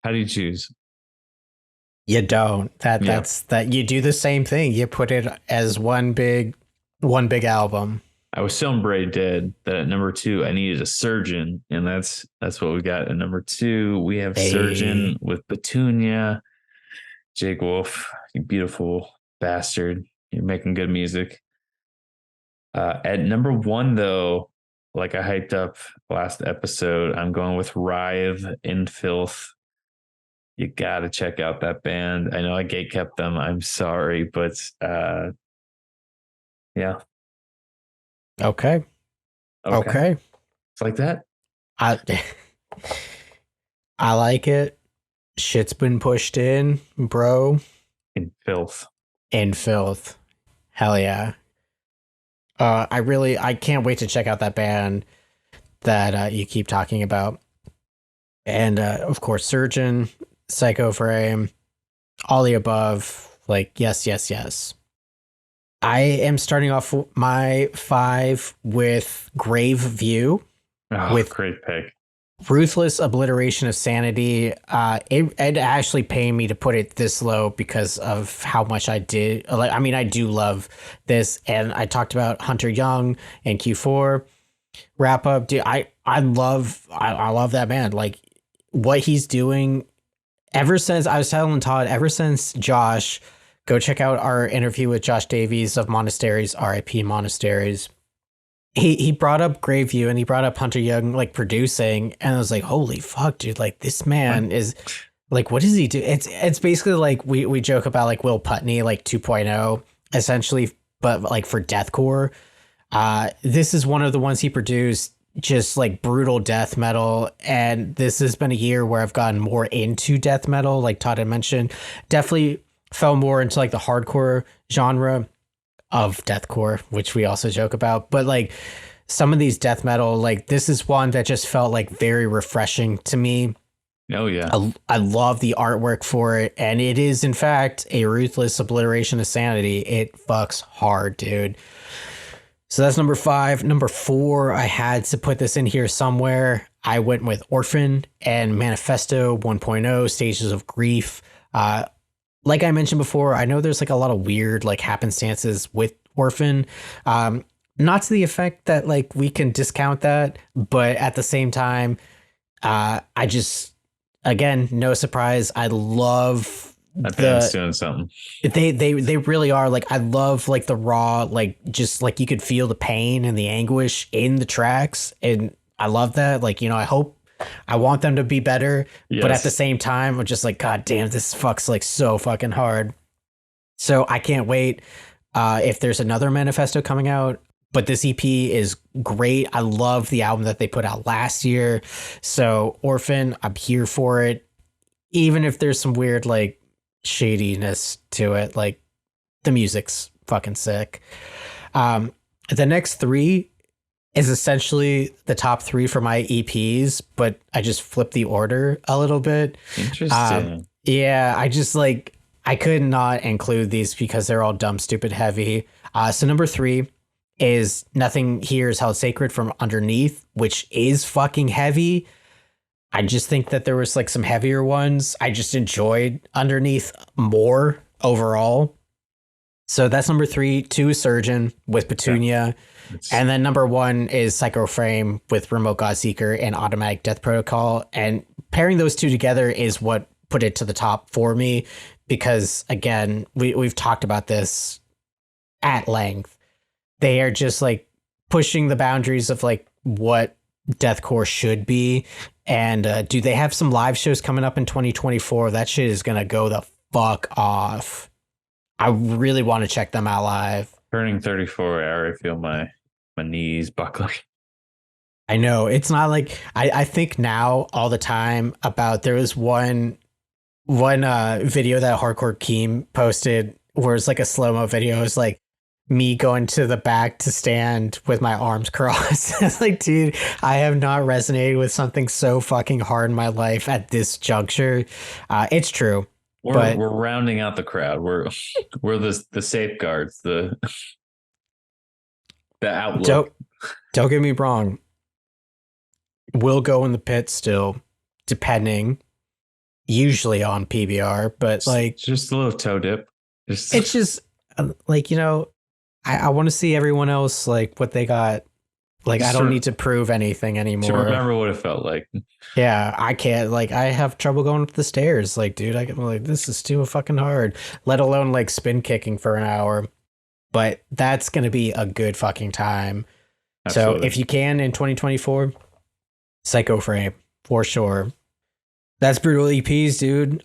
How do you choose? You don't. That's you do the same thing. You put it as one big album. I was so Brain Dead that at number 2 I needed a Surgeon, and that's what we got. At number 2 we have Surgeon with Petunia. Jake Wolf, you beautiful bastard. You're making good music. At number 1 though, like I hyped up last episode, I'm going with Writhe in Filth. You gotta check out that band. I know I gatekept them. I'm sorry, but yeah. Okay. It's like that. I like it. Shit's been pushed in, bro. In filth. Hell yeah. I can't wait to check out that band that you keep talking about. And of course, Surgeon, Psycho Frame, all the above. Like, yes. I am starting off my 5 with Grave View. With great pick. Ruthless Obliteration of Sanity. It actually pained me to put it this low because of how much I did. Like, I mean, I do love this, and I talked about Hunter Young and Q4 wrap up. Dude, I love that band. Like, what he's doing ever since I was telling Todd, ever since Josh, go check out our interview with Josh Davies of Monasteries, RIP Monasteries. He brought up Graveview and he brought up Hunter Young like producing, and I was like, holy fuck, dude, like this man is like, what does he do? It's basically like we joke about like Will Putney like 2.0 essentially, but like for deathcore. This is one of the ones he produced, just like brutal death metal, and this has been a year where I've gotten more into death metal, like Todd had mentioned. Definitely fell more into like the hardcore genre of deathcore, which we also joke about, but like some of these death metal, like this is one that just felt like very refreshing to me. Oh yeah, I love the artwork for it, and it is in fact a ruthless obliteration of sanity. It fucks hard, dude. So that's number 5. Number 4, I had to put this in here somewhere. I went with Orphan and Manifesto 1.0 Stages of Grief. Like I mentioned before, I know there's like a lot of weird like happenstances with Orphan. Not to the effect that like we can discount that, but at the same time, I just, again, no surprise, I love that band's doing something. They really are. Like I love like the raw, like just like you could feel the pain and the anguish in the tracks, and I love that. Like, you know, I want them to be better, yes, but at the same time, I'm just like, God damn, this fucks like so fucking hard. So I can't wait if there's another Manifesto coming out. But this EP is great. I love the album that they put out last year. So Orphan, I'm here for it. Even if there's some weird like shadiness to it, like the music's fucking sick. The next 3 is essentially the top 3 for my EPs, but I just flipped the order a little bit. Interesting. Yeah, I just like, I could not include these because they're all dumb, stupid, heavy. So number 3 is Nothing Here Is Held Sacred from Underneath, which is fucking heavy. I just think that there was like some heavier ones. I just enjoyed Underneath more overall. So that's number 3. 2 is Surgeon with Petunia. Yeah. And then number 1 is Psychoframe with Remote Godseeker and Automatic Death Protocol. And pairing those 2 together is what put it to the top for me. Because again, we've talked about this at length. They are just like pushing the boundaries of like what deathcore should be. And do they have some live shows coming up in 2024? That shit is going to go the fuck off. I really want to check them out live. Turning 34, I already feel my knees buckling. I know. It's not like I think now all the time about, there was one video that Hardcore Keem posted where it's like a slow-mo video. It's like me going to the back to stand with my arms crossed. It's like, dude, I have not resonated with something so fucking hard in my life at this juncture. It's true. We're rounding out the crowd. We're the safeguards, the outlook. Don't get me wrong. We'll go in the pit still, depending, usually on PBR, but like just a little toe dip. It's just like, you know, I want to see everyone else, like what they got. Like, I don't need to prove anything anymore. To remember what it felt like. Yeah, I can't. Like, I have trouble going up the stairs. Like, dude, like, this is too fucking hard. Let alone like spin kicking for an hour. But that's gonna be a good fucking time. Absolutely. So if you can in 2024, Psychoframe for sure. That's Brutal EPs, dude.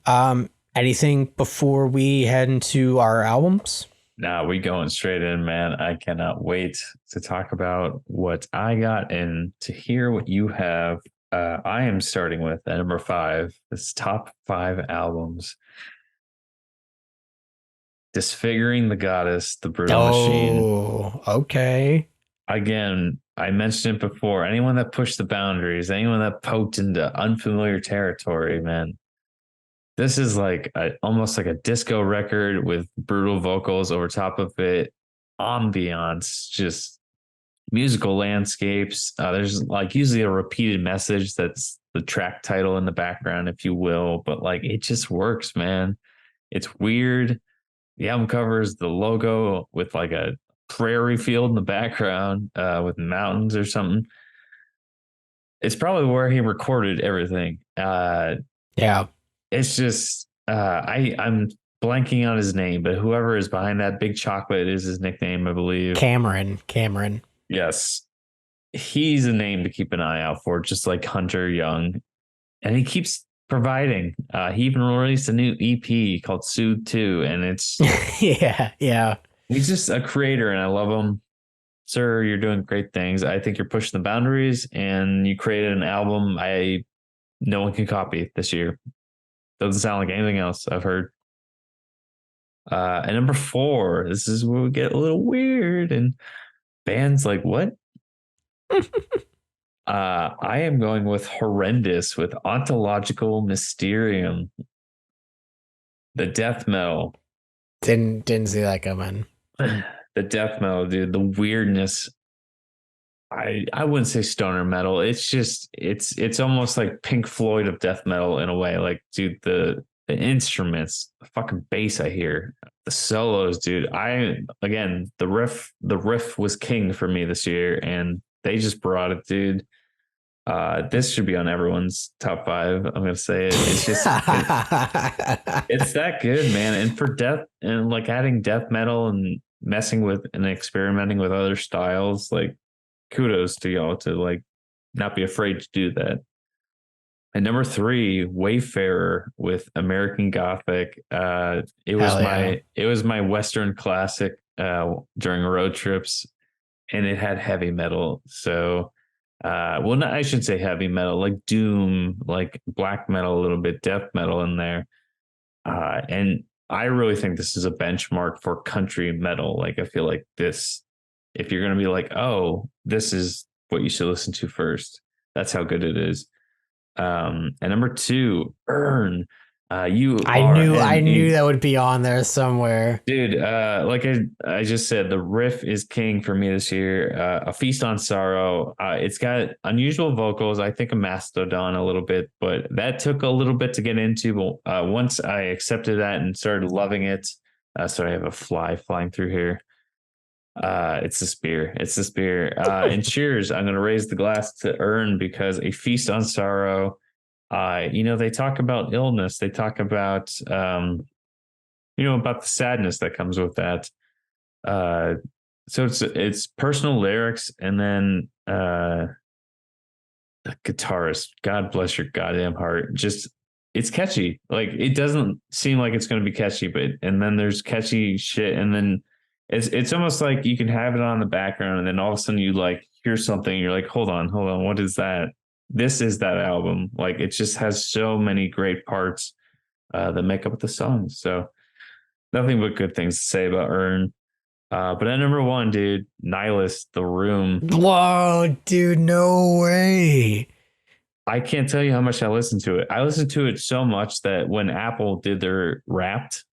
Anything before we head into our albums? Nah, we going straight in, man. I cannot wait to talk about what I got and to hear what you have. I am starting with at number 5, this top 5 albums. Disfiguring the Goddess, The Brutal Machine. Oh, okay. Again, I mentioned it before. Anyone that pushed the boundaries, anyone that poked into unfamiliar territory, man. This is like almost like a disco record with brutal vocals over top of it, ambiance, just musical landscapes. There's like usually a repeated message that's the track title in the background, if you will, but like it just works, man. It's weird. The album cover is the logo with like a prairie field in the background with mountains or something. It's probably where he recorded everything. Yeah. It's just I'm blanking on his name, but whoever is behind that, Big Chocolate is his nickname, I believe. Cameron. Yes. He's a name to keep an eye out for, just like Hunter Young. And he keeps providing. He even released a new EP called Soothe 2, and it's yeah. he's just a creator, and I love him. Sir, you're doing great things. I think you're pushing the boundaries, and you created an album no one can copy this year. Doesn't sound like anything else I've heard. And number 4, this is where we get a little weird, and bands like what? I am going with Horrendous with Ontological Mysterium, the death metal. Didn't see that coming. The death metal, dude, the weirdness. I wouldn't say stoner metal. It's just it's almost like Pink Floyd of death metal in a way. Like, dude, the instruments, the fucking bass I hear, the solos, dude. The riff was king for me this year, and they just brought it, dude. This should be on everyone's top 5. I'm gonna say it. It's just it's that good, man. And for death and like adding death metal and messing with and experimenting with other styles, like kudos to y'all to like not be afraid to do that. And number 3, Wayfarer with American Gothic. It was my Western classic during road trips, and it had heavy metal. So I shouldn't say heavy metal, like doom, like black metal, a little bit death metal in there. And I really think this is a benchmark for country metal. Like, I feel like this, if you're going to be like, oh, this is what you should listen to first, that's how good it is. And number 2, Earn. I knew that would be on there somewhere, dude. Like I just said, the riff is king for me this year. A Feast on Sorrow. It's got unusual vocals. I think a Mastodon a little bit, but that took a little bit to get into. But once I accepted that and started loving it, sorry, I have a fly flying through here. It's the spear. And cheers. I'm gonna raise the glass to Earn, because A Feast on Sorrow. They talk about illness. They talk about, about the sadness that comes with that. So it's personal lyrics, and then the guitarist, God bless your goddamn heart. Just, it's catchy. Like, it doesn't seem like it's going to be catchy, and then there's catchy shit, and then it's almost like you can have it on the background, and then all of a sudden you like hear something, you're like, hold on, what is that? This is that album. Like, it just has so many great parts that make up the songs. So nothing but good things to say about Earn. But at number 1, dude, Nihilist, The Room. Whoa, dude, no way. I can't tell you how much I listened to it. I listened to it so much that when Apple did their Wrapped,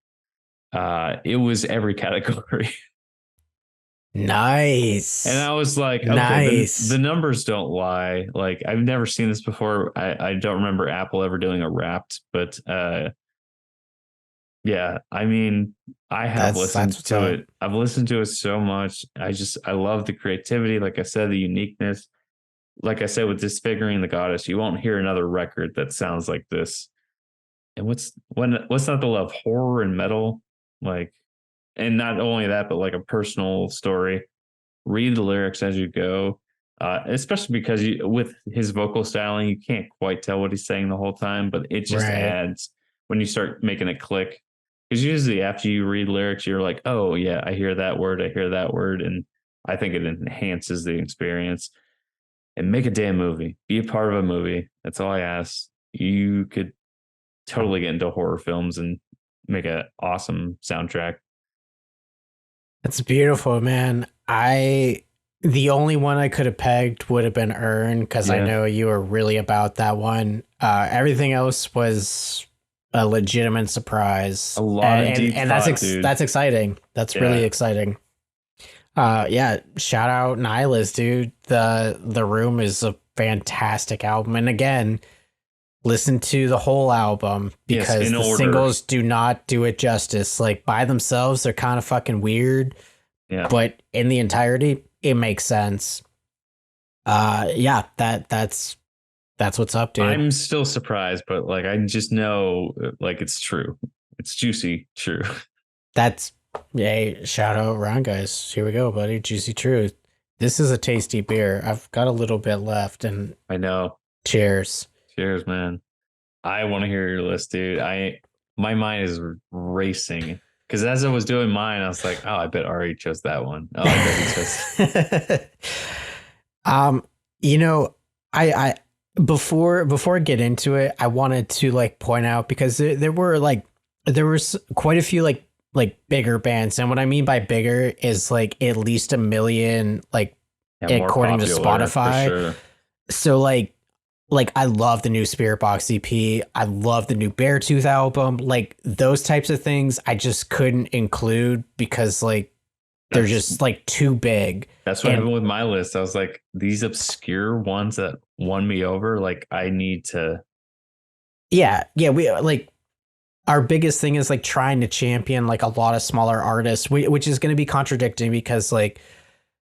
it was every category. Nice. And I was like, okay, nice. The numbers don't lie. Like, I've never seen this before. I don't remember Apple ever doing a Wrapped, but yeah, I mean, I have listened to it. I've listened to it so much. I love the creativity. Like I said, the uniqueness. Like I said, with Disfiguring the Goddess, you won't hear another record that sounds like this. And what's not the love? Horror and metal, like. And not only that, but like a personal story. Read the lyrics as you go, especially because with his vocal styling, you can't quite tell what he's saying the whole time, but it just adds when you start making it click. Because usually after you read lyrics, you're like, oh, yeah, I hear that word. And I think it enhances the experience. And make a damn movie. Be a part of a movie. That's all I ask. You could totally get into horror films and make an awesome soundtrack. That's beautiful, man. The only one I could have pegged would have been Earn, because I know you were really about that one. Everything else was a legitimate surprise. A lot of deep thought, dude. That's exciting. That's really exciting. Shout out Nihilist, dude. The Room is a fantastic album, and again, listen to the whole album, because the singles do not do it justice. Like, by themselves, they're kind of fucking weird. Yeah. But in the entirety, it makes sense. That's That's what's up, dude. I'm still surprised, but like I just know like it's true. It's juicy, true. That's shout out Rhinegeist. Here we go, buddy. Juicy truth. This is a tasty beer. I've got a little bit left, and I know. cheers. Cheers, man. I want to hear your list, dude. My mind is racing because as I was doing mine, I was like, oh, I bet Arie chose that one. Oh, I bet he chose. You know, I before I get into it, I wanted to like point out because there was quite a few like bigger bands, and what I mean by bigger is like at least 1 million, like according to Spotify. Sure. So like I love the new Spirit Box EP. I love the new Beartooth album. Like those types of things I just couldn't include because like they're just like too big. That's what happened with my list. I was like, these obscure ones that won me over, like I need to. Yeah. We like our biggest thing is like trying to champion like a lot of smaller artists, which is going to be contradicting because like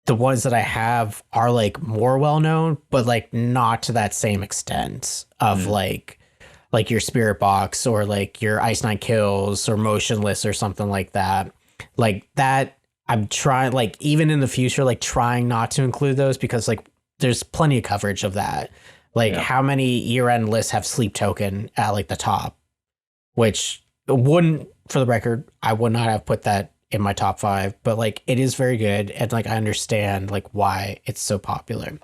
the ones that I have are like more well known, but like not to that same extent of like your Spirit Box or like your Ice Nine Kills or Motionless or something like that. Like that, I'm trying, like even in the future, like trying not to include those because like there's plenty of coverage of that. Like how many year-end lists have Sleep Token at like the top, which wouldn't, for the record, I would not have put that in my top 5, but like it is very good and like I understand like why it's so popular.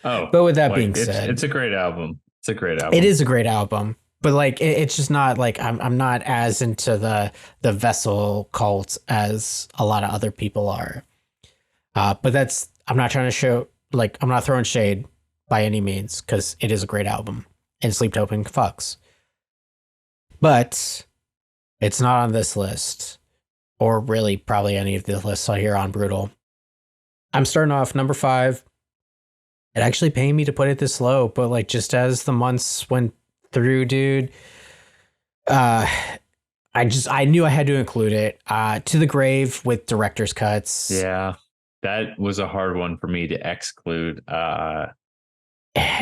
Oh, but with that being said, it's a great album. It's a great album. It is a great album, but like it's just not like I'm not as into the Vessel cult as a lot of other people are. But that's, I'm not trying to show, like I'm not throwing shade by any means because it is a great album and Sleep Token fucks. But it's not on this list, or really probably any of the lists I hear on Brutal. I'm starting off number 5. It actually pained me to put it this low, but like just as the months went through, dude, I knew I had to include it. To the Grave with director's cuts. Yeah, that was a hard one for me to exclude.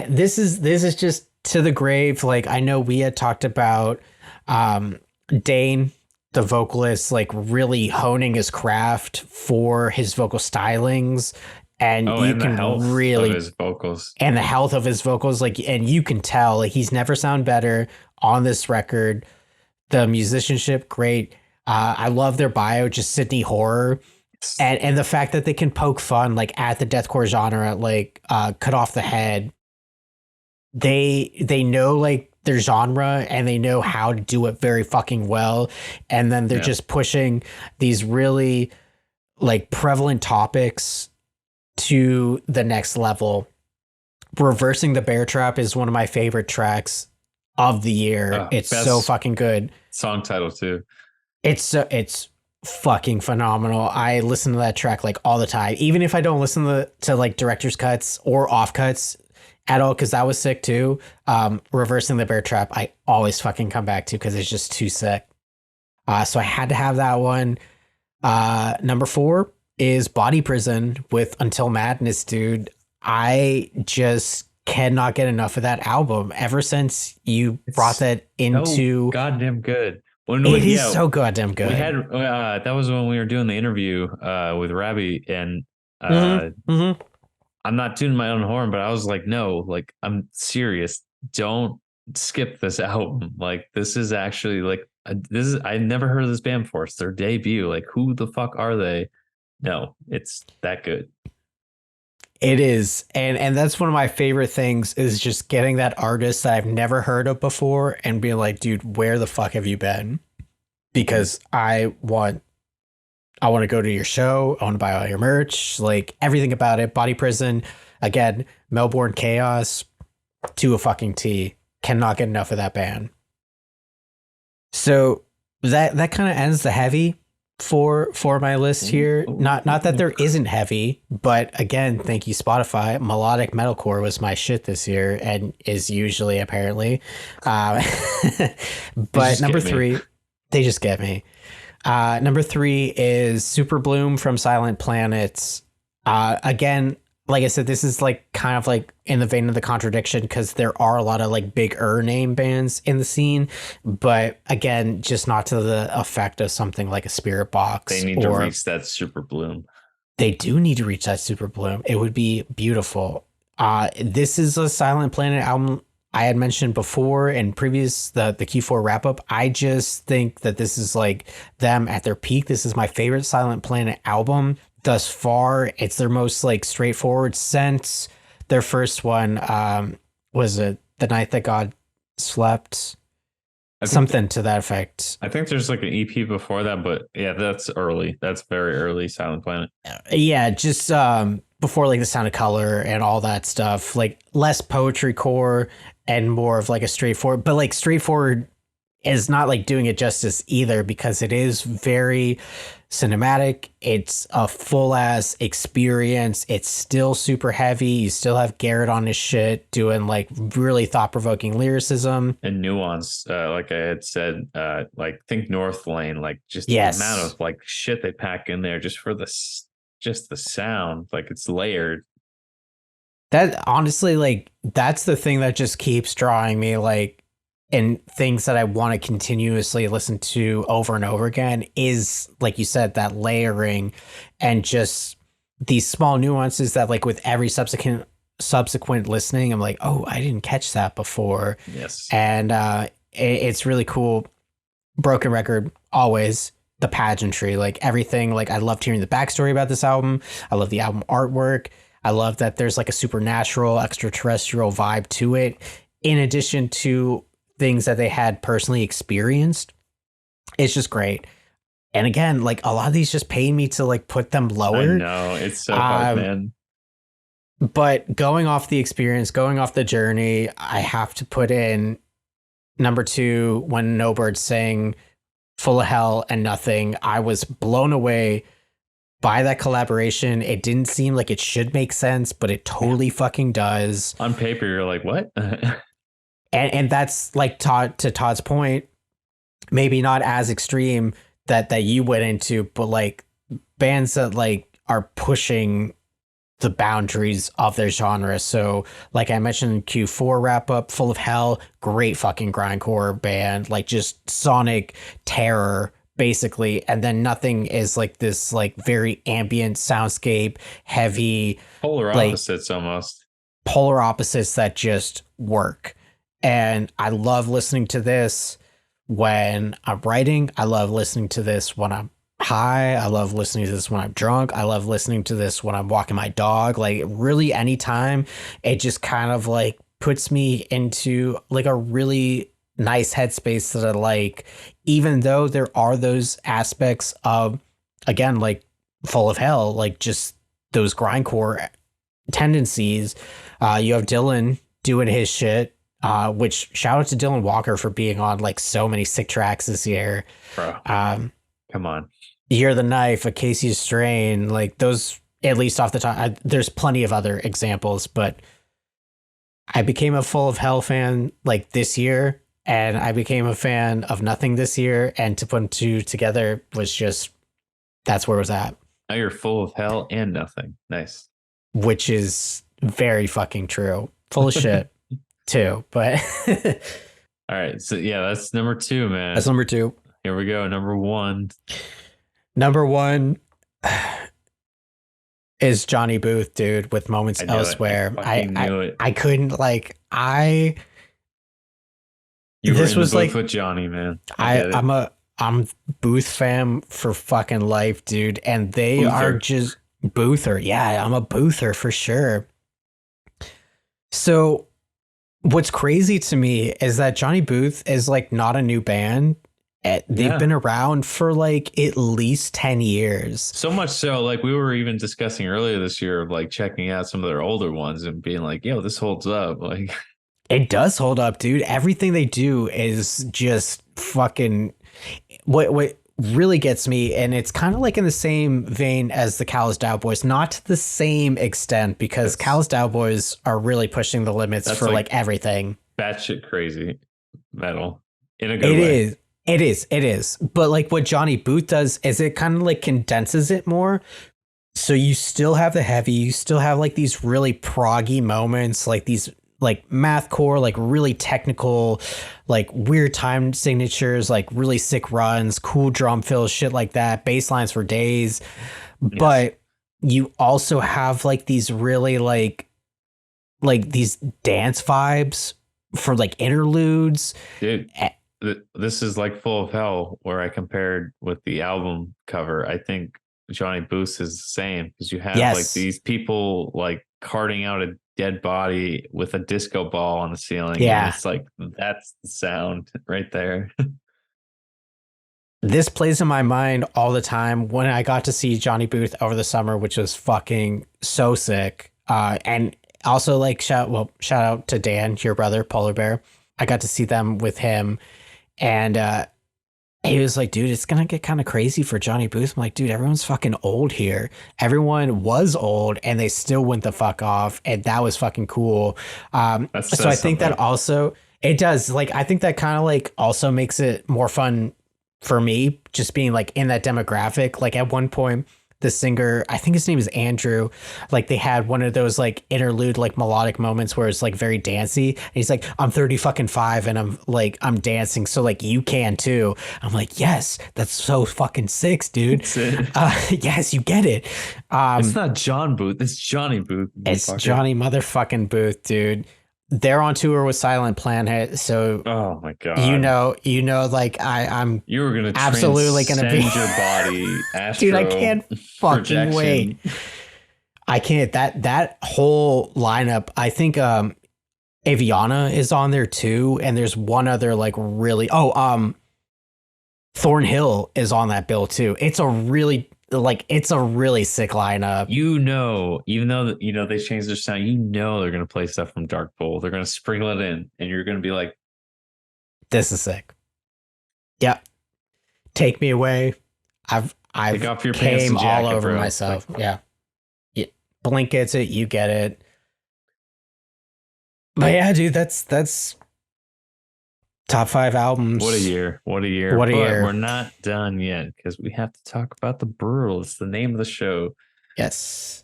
This is just To the Grave. Like I know we had talked about Dane, the vocalist, like really honing his craft for his vocal stylings, and you can really his vocals and the health of his vocals, like, and you can tell like he's never sound better on this record. The musicianship, great. I love their bio, just Sydney horror, and the fact that they can poke fun like at the deathcore genre, like Cut Off the Head. They know like their genre and they know how to do it very fucking well. And then they're just pushing these really like prevalent topics to the next level. Reversing the Bear Trap is one of my favorite tracks of the year. It's so fucking good. Song title too. It's fucking phenomenal. I listen to that track like all the time, even if I don't listen to like director's cuts or off cuts at all, because that was sick too. Reversing the Bear Trap, I always fucking come back to because it's just too sick. So I had to have that one. Number 4 is Body Prison with Until Madness, dude. I just cannot get enough of that album. Ever since you brought that into, goddamn good. It is so goddamn good. We had that was when we were doing the interview with Rabbi, and I'm not tuning my own horn, but I was like, no, like I'm serious. Don't skip this album. Like this is actually like I never heard of this band before. It's their debut. Like who the fuck are they? No, it's that good. It is. And that's one of my favorite things is just getting that artist that I've never heard of before and being like, dude, where the fuck have you been? Because I want to go to your show. I want to buy all your merch, like everything about it. Body Prison, again, Melbourne Chaos to a fucking T. Cannot get enough of that band. So that kind of ends the heavy for my list here. Not that there isn't heavy, but again, thank you Spotify. Melodic metalcore was my shit this year and is usually apparently. But number 3, they just get me. Number 3 is Super Bloom from Silent Planets. Again, like I said, this is like kind of like in the vein of the contradiction because there are a lot of like bigger name bands in the scene, but again, just not to the effect of something like a Spirit Box. They need to reach that super bloom. They do need to reach that super bloom. It would be beautiful. This is a Silent Planet album I had mentioned before in previous the Q4 wrap up. I just think that this is like them at their peak. This is my favorite Silent Planet album thus far. It's their most like straightforward since their first one. Was it The Night That God Slept? Something to that effect. I think there's like an EP before that, but yeah, that's early. That's very early Silent Planet. Yeah, just before like The Sound of Color and all that stuff, like less poetry core and more of like a straightforward, but like straightforward is not like doing it justice either because it is very cinematic. It's a full ass experience. It's still super heavy. You still have Garrett on his shit doing like really thought provoking lyricism and nuance. Like I had said, like think North Lane, like just the amount of like shit they pack in there just for just the sound. Like it's layered. That honestly, like that's the thing that just keeps drawing me like, and things that I want to continuously listen to over and over again is, like you said, that layering and just these small nuances that like with every subsequent listening, I'm like, oh, I didn't catch that before. Yes. And it's really cool. Broken record, always. The pageantry, like everything. Like I loved hearing the backstory about this album. I love the album artwork. I love that there's like a supernatural, extraterrestrial vibe to it. In addition to things that they had personally experienced. It's just great. And again, like a lot of these just pay me to like put them lower. I know, it's so hard, man. But going off the experience, going off the journey, I have to put in number 2 when No Bird sang Full of Hell and Nothing. I was blown away by that collaboration. It didn't seem like it should make sense, but it totally fucking does. On paper, you're like, what? And that's like to Todd's point, maybe not as extreme that you went into, but like bands that like are pushing the boundaries of their genre. So like I mentioned in Q4 wrap up, Full of Hell, great fucking grindcore band, like just sonic terror basically. And then Nothing is like this like very ambient soundscape, heavy, polar opposites, like, almost polar opposites that just work. And I love listening to this when I'm writing. I love listening to this when I'm high. I love listening to this when I'm drunk. I love listening to this when I'm walking my dog. Like really anytime, it just kind of like puts me into like a really nice headspace that I like, even though there are those aspects of, again, like Full of Hell, like just those grindcore tendencies. You have Dylan doing his shit. Which shout out to Dylan Walker for being on like so many sick tracks this year. Bro, come on. Year the Knife, A Casey's Strain, like those, at least off the top. There's plenty of other examples, but I became a Full of Hell fan like this year, and I became a fan of Nothing this year, and to put them two together was just, that's where it was at. Now you're Full of Hell and Nothing. Nice. Which is very fucking true. Full of shit. Too, but all right, so yeah, that's number 2, man. That's number 2. Here we go. Number 1 is Johnny Booth, dude, with Moments Elsewhere. I couldn't like this was like with Johnny, man. I'm Booth fam for fucking life, dude, and they Boother. Are just Boother. Yeah, I'm a Boother for sure. So what's crazy to me is that Johnny Booth is like not a new band. They've been around for like at least 10 years. So much so, like we were even discussing earlier this year of like checking out some of their older ones and being like, yo, this holds up. Like it does hold up, dude. Everything they do is just fucking what really gets me, and it's kind of like in the same vein as the Callous Dow Boys, not to the same extent, because Callous Dow Boys are really pushing the limits for like everything. Batshit crazy metal in a good way. It is. But like what Johnny Booth does is it kind of like condenses it more. So you still have the heavy, you still have like these really proggy moments, like these like mathcore, like really technical, like weird time signatures, like really sick runs, cool drum fills, shit like that, bass lines for days. Yes. But you also have like these really like these dance vibes for like interludes. Dude, this is like Full of Hell, where I compared with the album cover. I think Johnny Booth is the same because you have like Yes. these people like carting out a dead body with a disco ball on the ceiling, and Yeah. it's like that's the sound right there. This plays in my mind all the time when I got to see Johnny Booth over the summer, which was fucking so sick. And also like shout out to Dan, your brother, Polar Bear. I got to see them with him, and he was like, dude, it's gonna get kind of crazy for Johnny Booth. I'm like, dude, everyone's fucking old here. Everyone was old and they still went the fuck off. And that was fucking cool. That So I says think that something. also it does like I think that kind of like also makes it more fun for me, just being like in that demographic. Like at one point, the singer, I think his name is Andrew, like they had one of those like interlude, like melodic moments where it's like very dancey. And he's like, I'm 30 fucking 5 and I'm dancing. So like you can too. I'm like, yes, that's so fucking sick, dude. That's it. Yes, you get it. It's not John Booth, it's Johnny Booth. It's Motherfucker. Johnny motherfucking Booth, dude. They're on tour with Silent Planet. So Oh my god. like I'm You were gonna absolutely gonna be transcend your body, dude, I astro can't fucking wait. projection. I can't that whole lineup. I think Aviana is on there too, and there's one other like really Thornhill is on that bill too. It's a really sick lineup. You know, even though they changed their sound, you know they're gonna play stuff from Dark Pole. They're gonna sprinkle it in, and you're gonna be like, This is sick. Yep. Take me away. "Take I've off your pants came and all jacket, over bro." myself. Like, Yeah. Blink gets it, you get it. But yeah, dude, that's top 5 albums. what a year! What a year! What a But year. we're not done yet because we have to talk about the Brutal. It's the name of the show. Yes.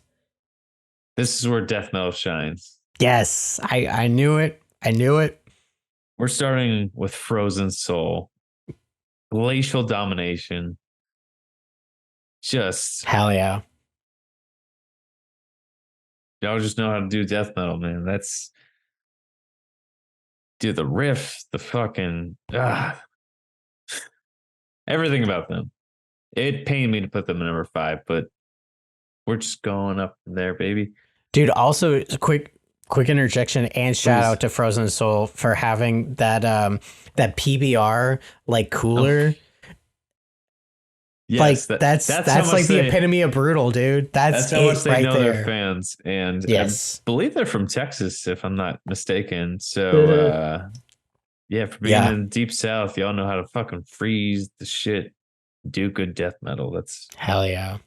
This is where death metal shines. Yes. I knew it. I knew it. We're starting with Frozen Soul, Glacial Domination. Just Hell yeah. y'all just know how to do death metal, man. That's dude, the riff, the fucking everything about them. It pained me to put them in number 5, but we're just going up from there, baby. Dude, also quick interjection and shout Please. out to Frozen Soul for having that that PBR like cooler. Yes, like that's how like much the epitome of brutal, dude. That's how much it they right know there. their fans, and Yes. I believe they're from Texas, if I'm not mistaken. So, yeah, for being in the deep South, y'all know how to fucking freeze the shit, do good death metal. That's hell yeah.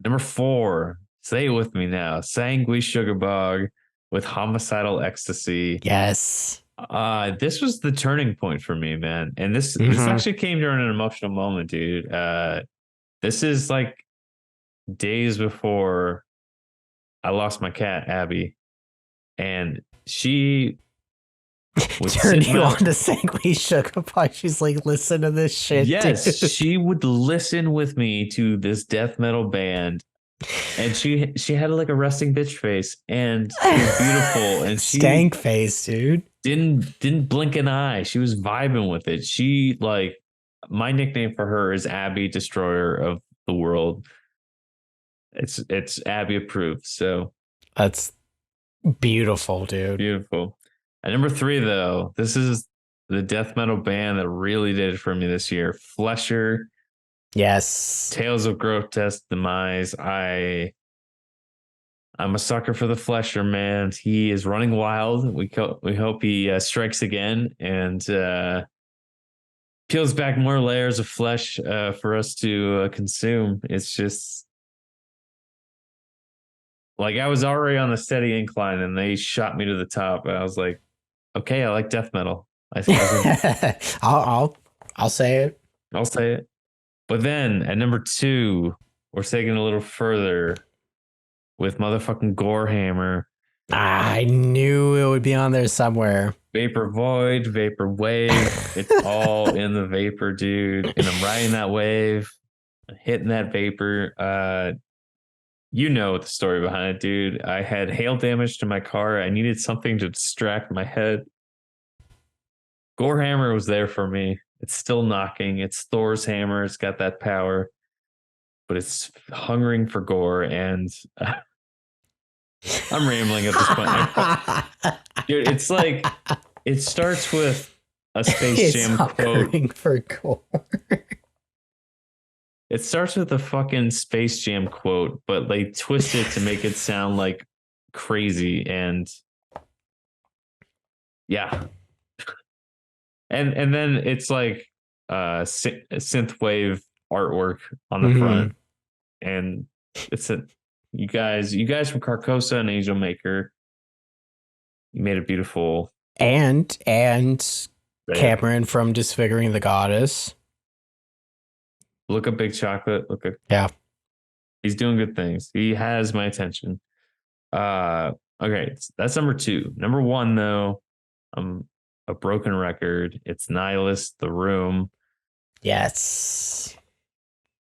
number 4. Say it with me now. Sanguis Sugarbog with Homicidal Ecstasy. Yes. This was the turning point for me, man. And this actually came during an emotional moment, dude. This is like days before I lost my cat, Abby, and she turned you on to Sanguis Sugarbug. She's like, listen to this shit. Yes, dude. she would listen with me to this death metal band. And she had like a resting bitch face, and she was beautiful, and she stank face, dude. Didn't blink an eye. She was vibing with it. She like my nickname for her is Abby, Destroyer of the World. It's Abby approved. So that's beautiful, dude. Beautiful. At number 3, though, this is the death metal band that really did it for me this year. Flesher. Yes. Tales of Grotesque Demise. I'm a sucker for the Flesher, man. He is running wild. We hope he strikes again and peels back more layers of flesh for us to consume. It's just like I was already on the steady incline, and they shot me to the top. And I was like, okay, I like death metal. I'll say it. I'll say it. But then at number 2, we're taking it a little further with motherfucking Gorehammer. I knew it would be on there somewhere. Vapor Void, Vapor Wave. It's all in the vapor, dude. And I'm riding that wave, hitting that vapor. You know the story behind it, dude. I had hail damage to my car. I needed something to distract my head. Gorehammer was there for me. It's still knocking. It's Thor's hammer. It's got that power, but it's hungering for gore. And I'm rambling at this point. Dude, it's like it starts with a Space Jam quote. For gore. It starts with a fucking Space Jam quote, but they twist it to make it sound like crazy. And yeah. And then it's like synthwave artwork on the front. And it's you guys from Carcosa and Angel Maker, you made it beautiful. And Cameron from Disfiguring the Goddess. Look up Big Chocolate. Yeah. He's doing good things. He has my attention. Okay, that's number 2. Number 1, though, a broken record. It's Nihilist, The Room. Yes.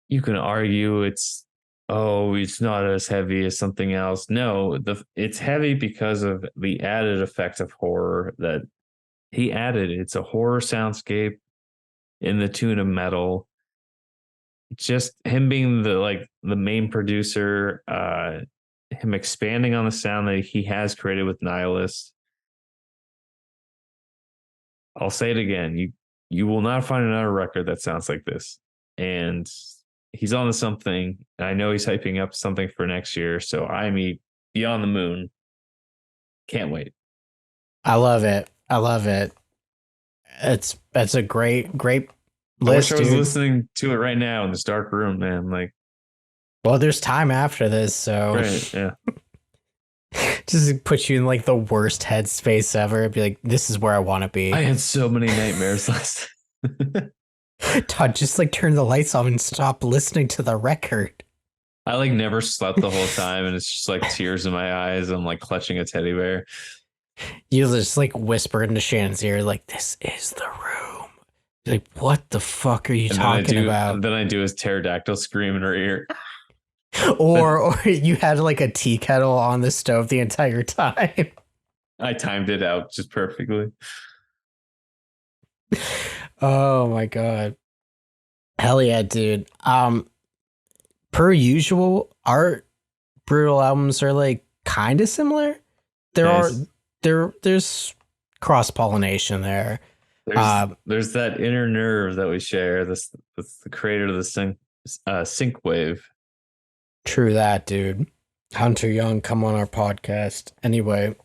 You can argue it's not as heavy as something else. No, it's heavy because of the added effect of horror that he added. It's a horror soundscape in the tune of metal. Just him being the main producer, him expanding on the sound that he has created with Nihilist. I'll say it again. You will not find another record that sounds like this. And he's on to something. And I know he's hyping up something for next year. So I'm beyond the moon. Can't wait. I love it. It's a great I wish list, I was dude. listening to it right now in this dark room, man. Like, well, there's time after this, so right, yeah. Just put you in like the worst headspace ever. Be like, this is where I want to be. I had so many nightmares last Todd, just like turn the lights off and stop listening to the record. I like never slept the whole time, and it's just like tears in my eyes. I'm like clutching a teddy bear. You just like whisper into Shannon's ear, like, this is the room. You're like, what the fuck are you talking about? And then I do his pterodactyl scream in her ear. Or you had like a tea kettle on the stove the entire time. I timed it out just perfectly. Oh my god. Hell yeah, dude. Per usual, our brutal albums are like kind of similar. There's cross-pollination there. There's that inner nerve that we share. This with the creator of the sync wave. True that, dude. Hunter Young, come on our podcast. Anyway,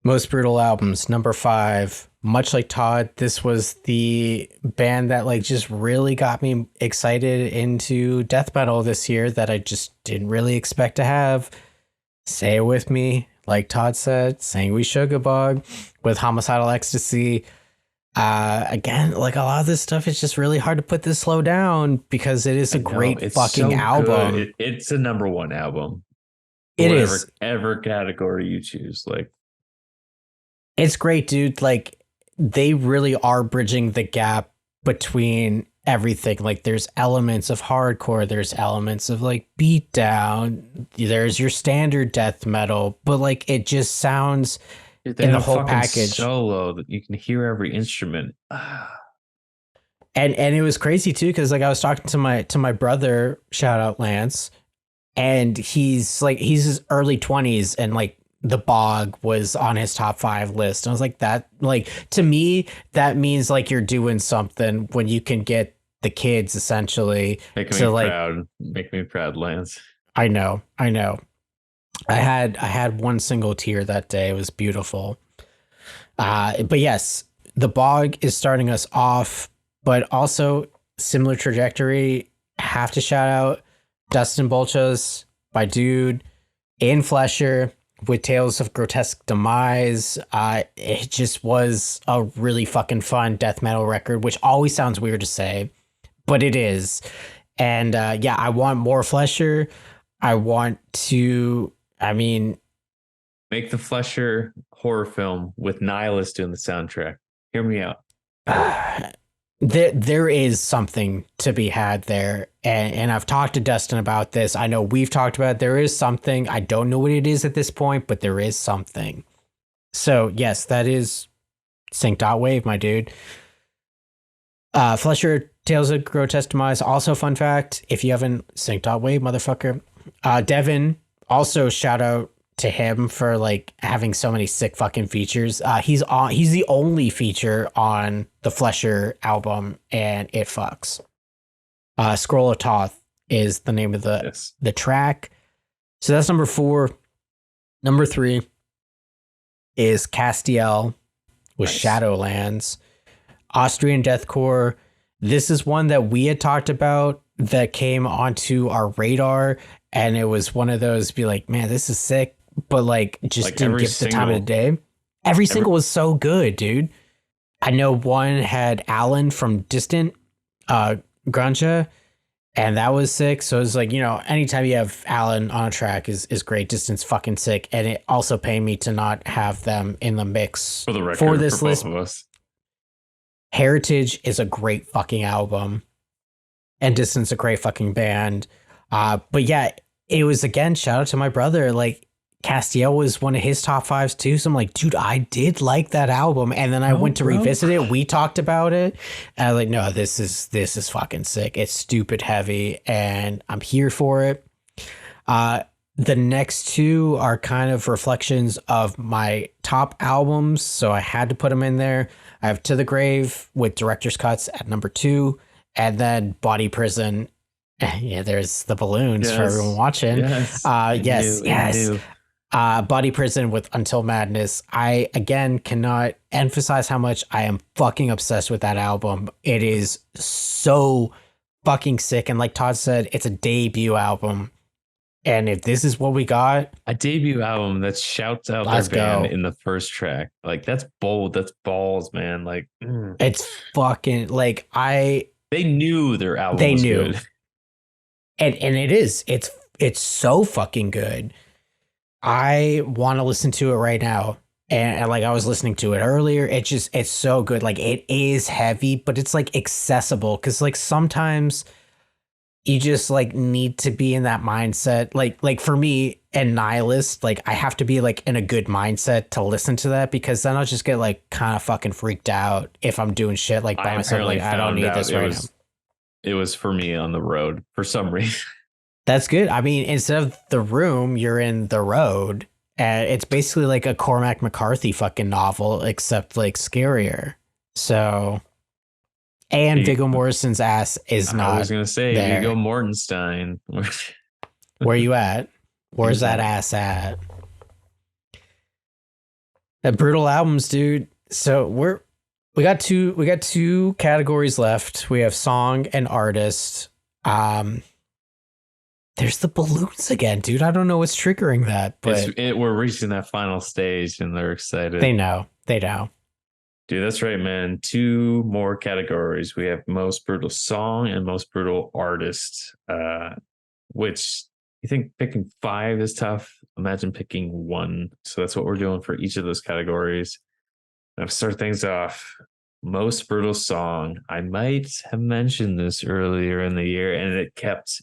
Most Brutal Albums, number 5. Much like Todd, this was the band that like just really got me excited into death metal this year that I just didn't really expect to have. Say it with me, like Todd said, Sanguine Sugarbug with Homicidal Ecstasy. Again, like a lot of this stuff is just really hard to put this slow down because it is a great fucking album. It's a number 1 album. It is. Whatever category you choose. Like, it's great, dude. Like, they really are bridging the gap between everything. Like, there's elements of hardcore, there's elements of like beatdown, there's your standard death metal, but like it just sounds in the whole package solo that you can hear every instrument. And it was crazy too, because like I was talking to my brother, shout out Lance, and he's his early 20s, and like The Bog was on his top 5 list. And I was like, that, like, to me, that means like you're doing something when you can get the kids essentially Make me proud, Lance. I know. I had one single tear that day. It was beautiful. But yes, The Bog is starting us off, but also similar trajectory. Have to shout out Dustin Bolchas, my dude, in Flesher with Tales of Grotesque Demise. It just was a really fucking fun death metal record, which always sounds weird to say, but it is. And yeah, I want more Flesher. I want to, I mean, Make the Flesher horror film with Nihilist doing the soundtrack. Hear me out. there is something to be had there. And I've talked to Dustin about this. I know we've talked about it. There is something. I don't know what it is at this point, but there is something. So yes, that is Sync.wave, my dude. Flesher Tales of Grotesque Demise. Also, fun fact, if you haven't Sync.wave, motherfucker. Devin, also shout out to him for like having so many sick fucking features. He's the only feature on the Flesher album, and it fucks. Scroll of Toth is the name of the track. So that's number 4. Number 3 is Castiel with Shadowlands. Austrian deathcore. This is one that we had talked about that came onto our radar, and it was one of those be like, man, this is sick, but like just like didn't give the time of the day. Every single was so good, dude. I know one had Alan from Distant Grunge, and that was sick. So it's like, you know, anytime you have Alan on a track is great. Distance fucking sick. And it also pained me to not have them in the mix for the record, for this for list. Both of us. Heritage is a great fucking album, and Distance a great fucking band. But yeah, it was, again, shout out to my brother. Like, Castiel was one of his top 5s too. So I'm like, dude, I did like that album. And then I went to revisit it. We talked about it. And I was like, no, this is fucking sick. It's stupid heavy, and I'm here for it. The next 2 are kind of reflections of my top albums, so I had to put them in there. I have To the Grave with Director's Cuts at number 2, and then Body Prison. Yeah, there's the balloons for everyone watching. Yes. Body Prison with Until Madness. I, again, cannot emphasize how much I am fucking obsessed with that album. It is so fucking sick. And like Todd said, it's a debut album. And if this is what we got, a debut album that shouts out their band in the first track, like that's bold, that's balls, man. Like it's fucking like they knew their album was good. And it is. It's so fucking good. I want to listen to it right now. And like I was listening to it earlier, it's so good. Like it is heavy, but it's like accessible, because like sometimes you just like need to be in that mindset. Like for me and Nihilist, like I have to be like in a good mindset to listen to that, because then I'll just get like kind of fucking freaked out if I'm doing shit like by myself. Like I don't need this right now. It was for me on the road for some reason. That's good. I mean, instead of the room, you're in the road. And it's basically like a Cormac McCarthy fucking novel, except like scarier. So, and Viggo Mortensen's ass is not. I was gonna say there. Viggo Mortensen. Where you at? Where's that ass at? The brutal albums, dude. So we got two categories left. We have song and artist. There's the balloons again, dude. I don't know what's triggering that, but we're reaching that final stage, and they're excited. They know. Dude, that's right, man. 2 more categories. We have most brutal song and most brutal artist. Which you think picking 5 is tough? Imagine picking 1. So that's what we're doing for each of those categories. Now to start things off, most brutal song. I might have mentioned this earlier in the year, and it kept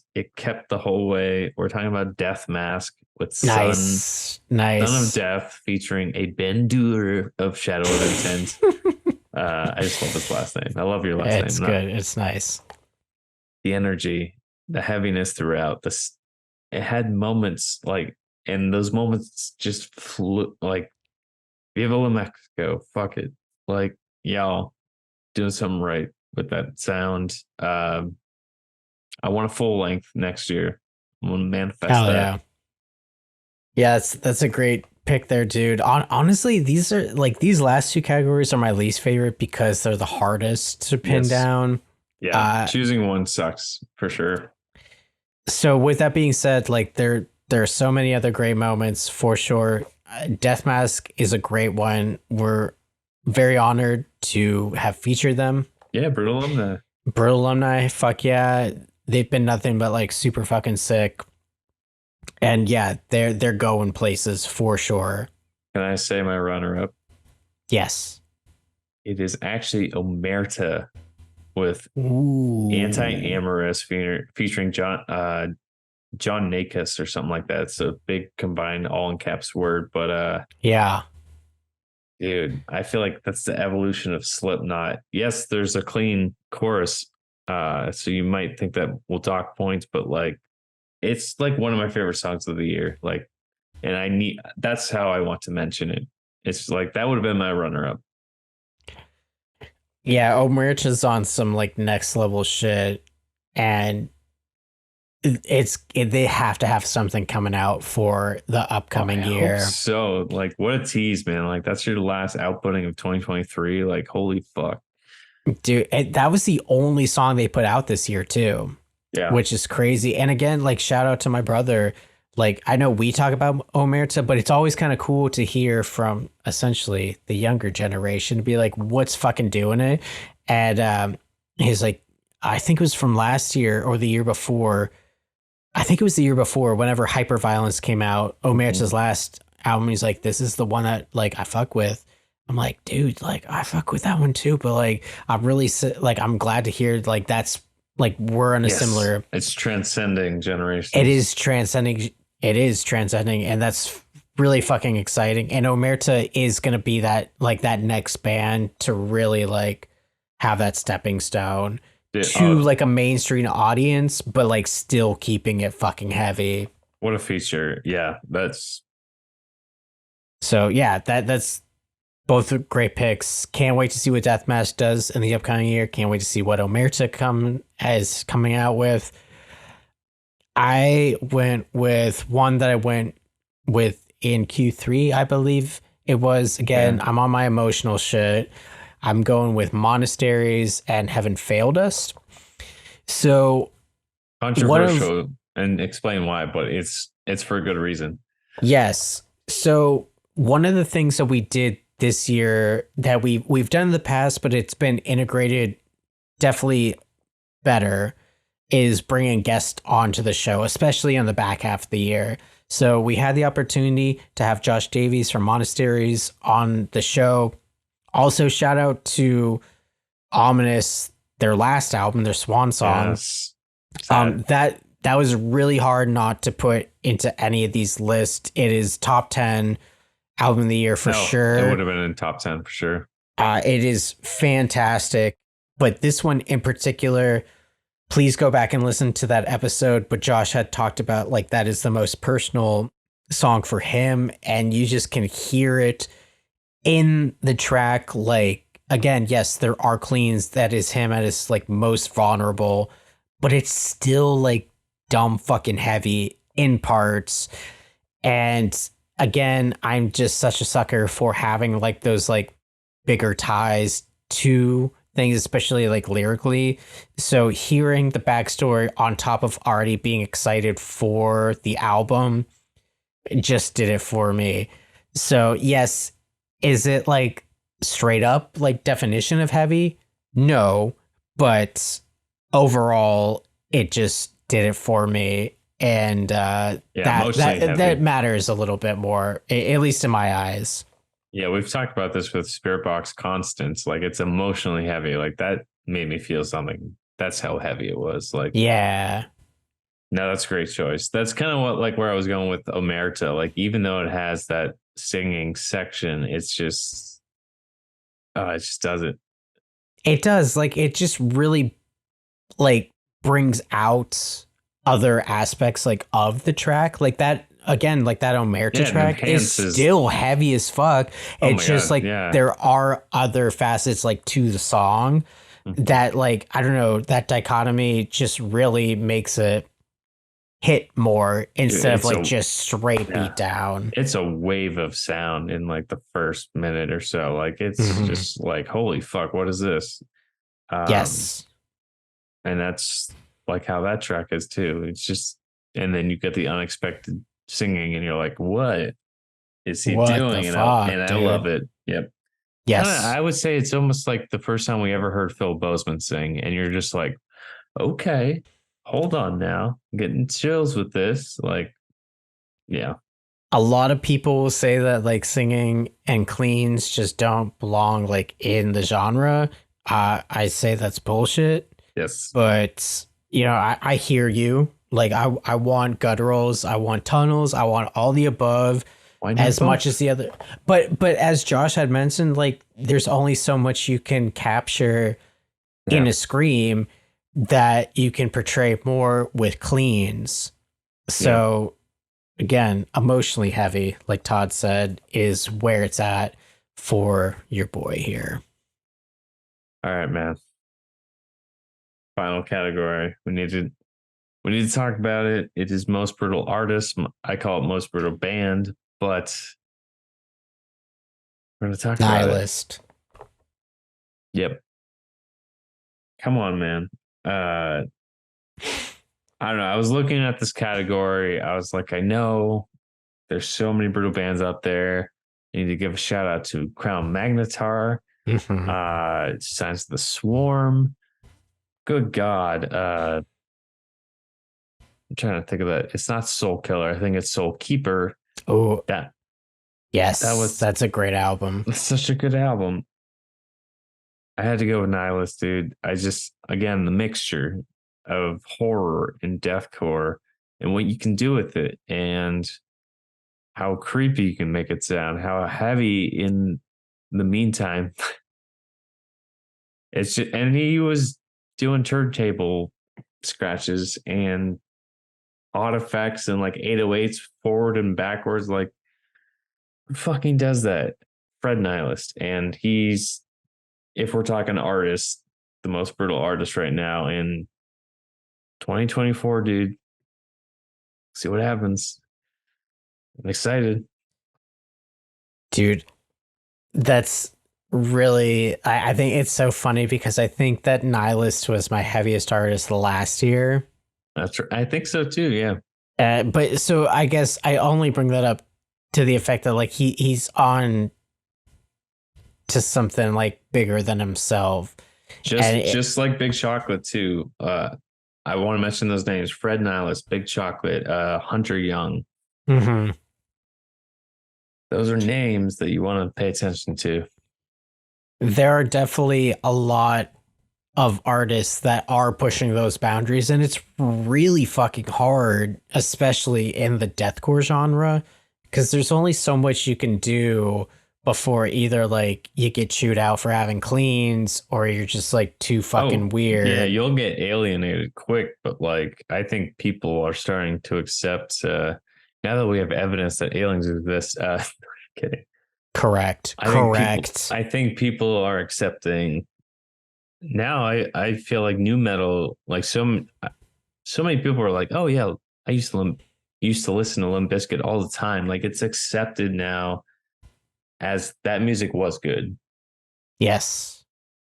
the whole way. We're talking about Death Mask with Son of Death, featuring a Ben Doer of Shadow of Intent. I just love his last name. I love your last name. It's good. It's nice. The energy, the heaviness throughout this. It had moments like, and those moments just flew. Like, Viva La Mexico. Fuck it. Like, y'all doing something right with that sound. I want a full length next year. I'm gonna manifest that. Yeah, that's a great pick there, dude. Honestly, these last 2 categories are my least favorite because they're the hardest to pin down. Yeah, choosing one sucks for sure. So with that being said, like there are so many other great moments for sure. Death Mask is a great one. We're very honored to have featured them. Yeah, Brutal Alumni. Brutal Alumni, fuck yeah. they've been nothing but like super fucking sick. And yeah, they're going places for sure. Can I say my runner-up? Yes. It is actually Omerta with Ooh. Anti-Amorous featuring John Nakus or something like that. It's a big combined all in caps word, but yeah. Dude, I feel like that's the evolution of Slipknot. Yes, there's a clean chorus, so you might think that will dock points, but like it's like one of my favorite songs of the year. Like, and that's how I want to mention it. It's like that would have been my runner-up. Yeah, Omerta's on some like next level shit, and they have to have something coming out for the upcoming year. So, like, what a tease, man! Like, that's your last outputting of 2023. Like, holy fuck, dude! That was the only song they put out this year too. Yeah, which is crazy. And again, like shout out to my brother. Like I know we talk about Omerta, but it's always kind of cool to hear from essentially the younger generation to be like, what's fucking doing it? And he's like, I think it was from last year or the year before. I think it was the year before, whenever Hyperviolence came out, Omerta's last album. He's like, this is the one that like I fuck with. I'm like, dude, like I fuck with that one too, but like I'm really like I'm glad to hear like that's like we're in a similar. It's transcending generations. It is transcending. It is transcending, and that's really fucking exciting. And Omerta is gonna be that like that next band to really like have that stepping stone to like a mainstream audience, but like still keeping it fucking heavy. What a feature! Yeah, that's. So yeah, that's both great picks. Can't wait to see what Deathmatch does in the upcoming year. Can't wait to see what Omerta coming out with. I went with one that I went with in Q3, I believe it was. Again, I'm on my emotional shit. I'm going with Monasteries and Heaven Failed Us. So controversial, and explain why, but it's for a good reason. Yes. So one of the things that we did this year that we've done in the past, but it's been integrated definitely better, is bringing guests onto the show, especially on the back half of the year. So we had the opportunity to have Josh Davies from Monasteries on the show. Also, shout out to Ominous, their last album, their swan song. Yes. That was really hard not to put into any of these lists. It is top 10 album of the year for sure. It would have been in top 10 for sure. It is fantastic. But this one in particular, please go back and listen to that episode. But Josh had talked about like that is the most personal song for him. And you just can hear it in the track. Like, again, yes, there are cleans. That is him at his like most vulnerable, but it's still like dumb fucking heavy in parts. And again, I'm just such a sucker for having like those like bigger ties to things, especially like lyrically. So hearing the backstory on top of already being excited for the album, it just did it for me. So yes, is it like straight up like definition of heavy? No, but overall it just did it for me. And that matters a little bit more, at least in my eyes. Yeah, we've talked about this with Spirit Box Constants. Like, it's emotionally heavy. Like, that made me feel something. That's how heavy it was. Like, yeah. No, that's a great choice. That's kind of what, like, where I was going with Omerta. Like, even though it has that singing section, it just does it. It does. Like, it just really, like, brings out other aspects like of the track, like that again, like that Omerta track is still heavy as fuck. It's just there are other facets like to the song that like I don't know, that dichotomy just really makes it hit more instead of like just straight beat down. It's a wave of sound in like the first minute or so. Like it's just like holy fuck, what is this? Yes, and that's like how that track is too. It's just, and then you get the unexpected singing and you're like, what is he doing? And I love it. Yep. Yes. I would say it's almost like the first time we ever heard Phil Bozeman sing and you're just like, okay, hold on now. I'm getting chills with this. Like, yeah. A lot of people will say that like singing and cleans just don't belong like in the genre. I say that's bullshit. Yes. But you know, I hear you. Like I want gutturals, I want tunnels, I want all the above Why not as both? much as the other. But as Josh had mentioned, like there's only so much you can capture in Yeah. a scream that you can portray more with cleans. So again, emotionally heavy, like Todd said, is where it's at for your boy here. All right, man. Final category. We need to talk about it. It is most brutal artist. I call it most brutal band, but we're gonna talk about it. Nihilist. Yep. Come on, man. I don't know. I was looking at this category. I was like, I know there's so many brutal bands out there. I need to give a shout out to Crown Magnetar, Signs of the Swarm. Good God. I'm trying to think of that. It's not Soul Killer. I think it's Soul Keeper. Oh, That yes, was that's a great album. It's such a good album. I had to go with Nihilist, dude. Again, the mixture of horror and deathcore and what you can do with it and how creepy you can make it sound, how heavy in the meantime. And he was doing turntable scratches and odd effects and like 808s forward and backwards. Like, who fucking does that? Fred Nihilist. And if we're talking artists, the most brutal artist right now in 2024, dude. See what happens. I'm excited. Dude, that's really, I think it's so funny because I think that Nihilist was my heaviest artist last year. That's right. I think so too. Yeah. But so I guess I only bring that up to the effect that like he's on to something like bigger than himself. Just like Big Chocolate too. I want to mention those names: Fred Nihilist, Big Chocolate, Hunter Young. Mm-hmm. Those are names that you want to pay attention to. There are definitely a lot of artists that are pushing those boundaries, and it's really fucking hard, especially in the deathcore genre, because there's only so much you can do before either like you get chewed out for having cleans or you're just like too fucking weird. Yeah, you'll get alienated quick, but like I think people are starting to accept now that we have evidence that aliens exist. Kidding. Correct. I think people are accepting now. I feel like new metal, like so many people are like, oh yeah, I used to listen to Limp Bizkit all the time. Like it's accepted now as that music was good. Yes.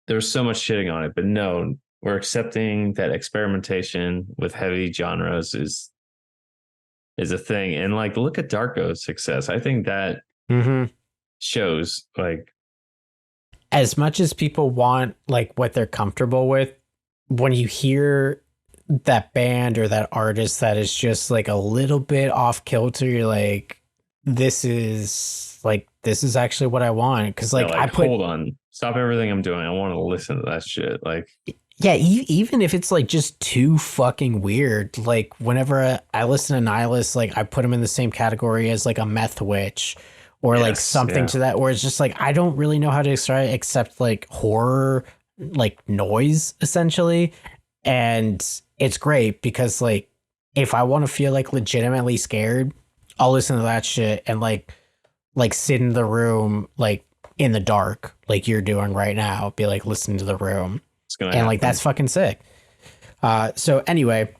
There's so much shitting on it, but no, we're accepting that experimentation with heavy genres is a thing. And like, look at Darko's success. I think that shows like as much as people want like what they're comfortable with, when you hear that band or that artist that is just like a little bit off kilter, you're like, this is actually what I want. Cause like, hold on, stop everything I'm doing. I want to listen to that shit. Like, yeah, even if it's like just too fucking weird, like whenever I listen to Nihilist, like I put him in the same category as like a meth witch or like something to that, where it's just like, I don't really know how to describe it except like horror, like noise essentially. And it's great because like, if I want to feel like legitimately scared, I'll listen to that shit and like sit in the room, like in the dark, like you're doing right now, be like, listen to the room. And like, that's fucking sick. So anyway,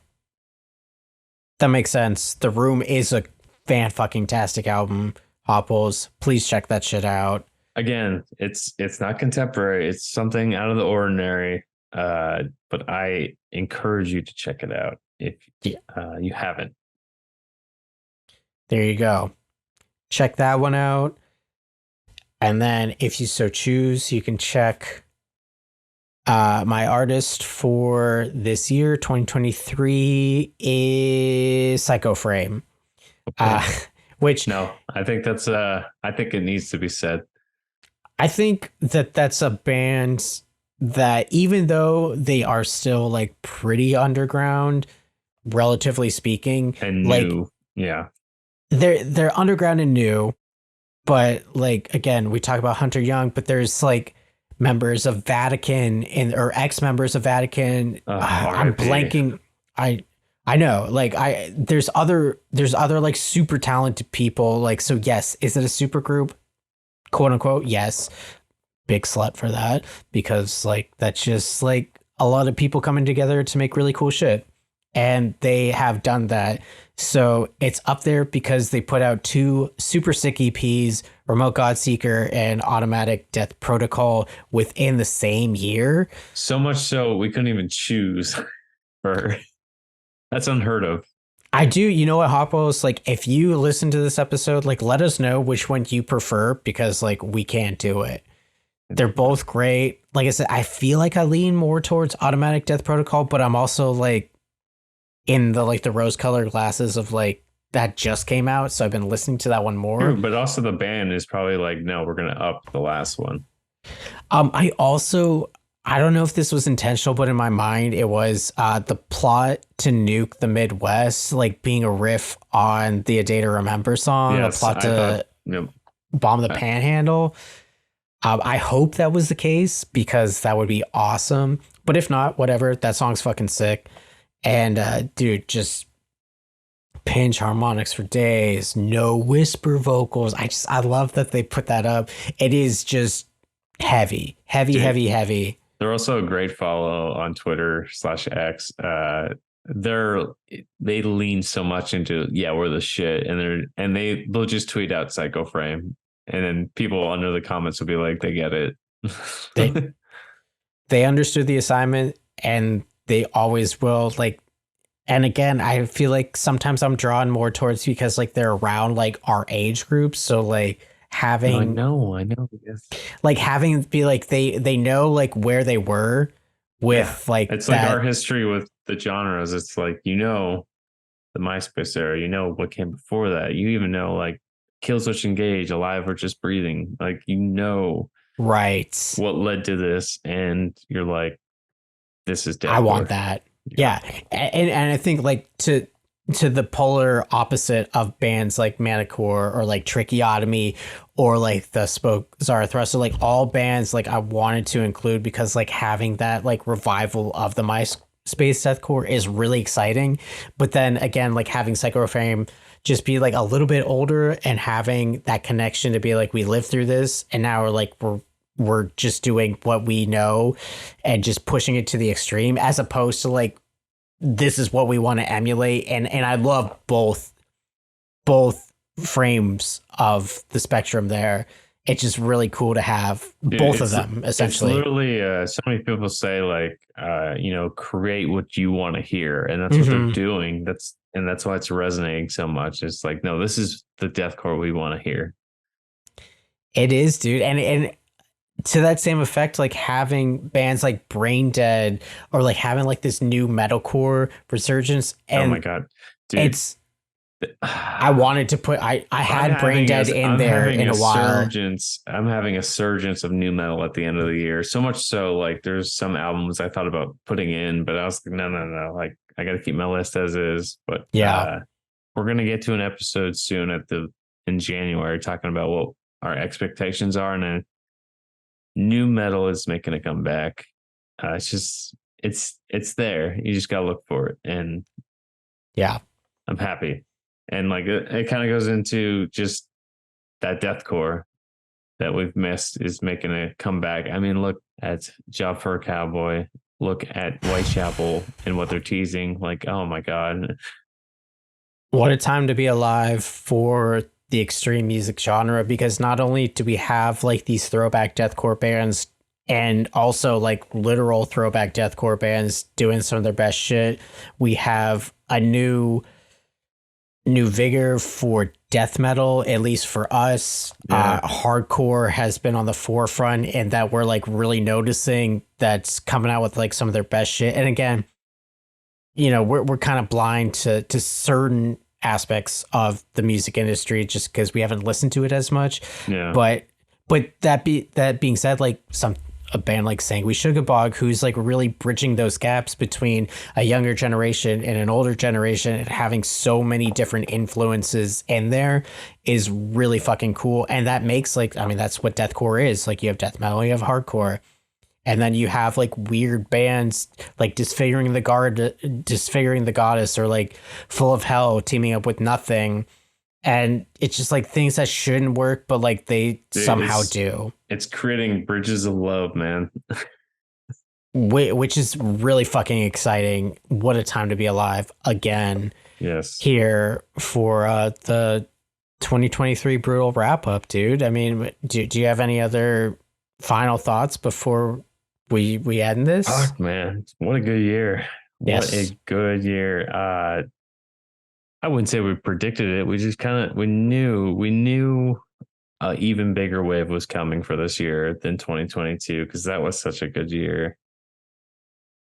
that makes sense. The Room is a fan-fucking-tastic album. Hopwolves, please check that shit out. Again, it's not contemporary. It's something out of the ordinary. But I encourage you to check it out if you haven't. There you go. Check that one out. And then if you so choose, you can check My artist for this year, 2023, is Psycho Frame. Which no, I think I think it needs to be said. I think that's a band that, even though they are still like pretty underground, relatively speaking, And new, yeah, they're underground and new, but like, again, we talk about Hunter Young, but there's like members of Vatican or ex-members of Vatican. I'm blanking. I know, like, there's other like super talented people. Like, so yes, is it a super group? Quote unquote, yes. Big slut for that, because like that's just like a lot of people coming together to make really cool shit, and they have done that. So it's up there because they put out 2 super sick EPs, Remote Godseeker and Automatic Death Protocol, within the same year. So much so we couldn't even choose. That's unheard of. I do. You know what, Hopwolves, like, if you listen to this episode, like, let us know which one you prefer, because like we can't do it. They're both great. Like I said, I feel like I lean more towards Automatic Death Protocol, but I'm also like in the like the rose colored glasses of like that just came out, so I've been listening to that one more. True, but also the band is probably like, no, we're gonna up the last one. I don't know if this was intentional, but in my mind, it was the plot to nuke the Midwest, like being a riff on the A Day to Remember song, Yes, a plot to bomb the Panhandle. I hope that was the case, because that would be awesome. But if not, whatever. That song's fucking sick. And dude, just pinch harmonics for days, no whisper vocals. I love that they put that up. It is just heavy. They're also a great follow on Twitter /X. They lean so much into, yeah, we're the shit, and they'll just tweet out Psycho Frame, and then people under the comments will be like, they get it. They understood the assignment, and they always will. Like, and again, I feel like sometimes I'm drawn more towards, because like they're around like our age groups, so like having I know yes. Like having be like they know like where they were with like it's that. like our history with the genres. It's like, the MySpace era, what came before that, you even know like Killswitch Engage, Alive or Just Breathing, like right what led to this, and you're like, this is deathcore. I want that. Yeah. And I think like to the polar opposite of bands like Manicore or like Trichiotomy or like the Spoke Zarathustra, like all bands like I wanted to include, because like having that like revival of the MySpace deathcore is really exciting. But then again, like having Psycho Frame just be like a little bit older and having that connection to be like, we lived through this, and now we're just doing what we know and just pushing it to the extreme, as opposed to like, this is what we want to emulate. And I love both frames of the spectrum there. It's just really cool to have both of them, essentially. It's literally, so many people say like, create what you want to hear. And that's what they're doing. That's why it's resonating so much. It's like, no, this is the deathcore we want to hear. It is, dude. And to that same effect, like having bands like Brain Dead, or like having like this new metalcore resurgence. And oh my God, dude. I wanted to put, I had Brain Dead in there in a while. I'm having a surgence of new metal at the end of the year. So much so, like there's some albums I thought about putting in, but I was like, no. Like I got to keep my list as is. But yeah, we're going to get to an episode soon in January talking about what our expectations are. And then new metal is making a comeback. It's there. You just got to look for it. And yeah, I'm happy. And like it kind of goes into just that deathcore that we've missed is making a comeback. I mean, look at Job for a Cowboy. Look at Whitechapel and what they're teasing. Like, oh my God. What a time to be alive for the extreme music genre, because not only do we have like these throwback deathcore bands, and also like literal throwback deathcore bands doing some of their best shit, we have a new vigor for death metal, at least for us, hardcore has been on the forefront, and that we're like really noticing that's coming out with like some of their best shit. And again, you know, we're kind of blind to certain aspects of the music industry just because we haven't listened to it as much. Yeah. But that being said, like a band like Sangui Sugabog, who's like really bridging those gaps between a younger generation and an older generation and having so many different influences in there, is really fucking cool. And that makes like, I mean, that's what deathcore is. Like, you have death metal, you have hardcore, and then you have like weird bands like Disfiguring the Goddess, or like Full of Hell teaming up with Nothing. And it's just like things that shouldn't work, but like they somehow do. It's creating bridges of love, man. Which is really fucking exciting. What a time to be alive again. Yes. Here for the 2023 Brutal wrap up, dude. I mean, do you have any other final thoughts before we end this? Fuck, man. What a good year. What a good year. I wouldn't say we predicted it. We just we knew an even bigger wave was coming for this year than 2022, because that was such a good year.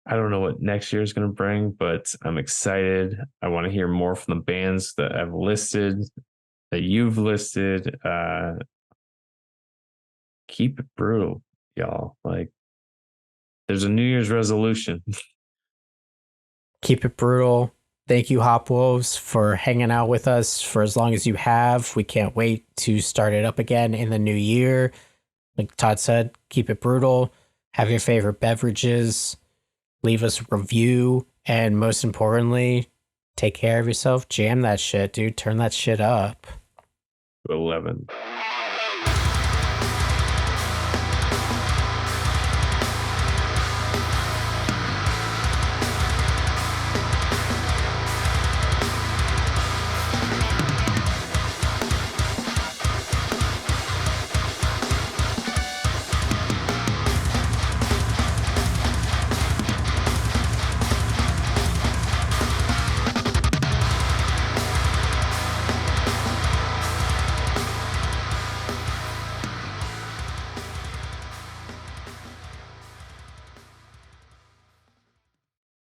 I don't know what next year is going to bring, but I'm excited. I want to hear more from the bands that I've listed, that you've listed. Keep it brutal, y'all. Like, there's a New Year's resolution. Keep it brutal. Thank you, Hopwolves, for hanging out with us for as long as you have. We can't wait to start it up again in the new year. Like Todd said, keep it brutal. Have your favorite beverages. Leave us a review. And most importantly, take care of yourself. Jam that shit, dude. Turn that shit up. 11.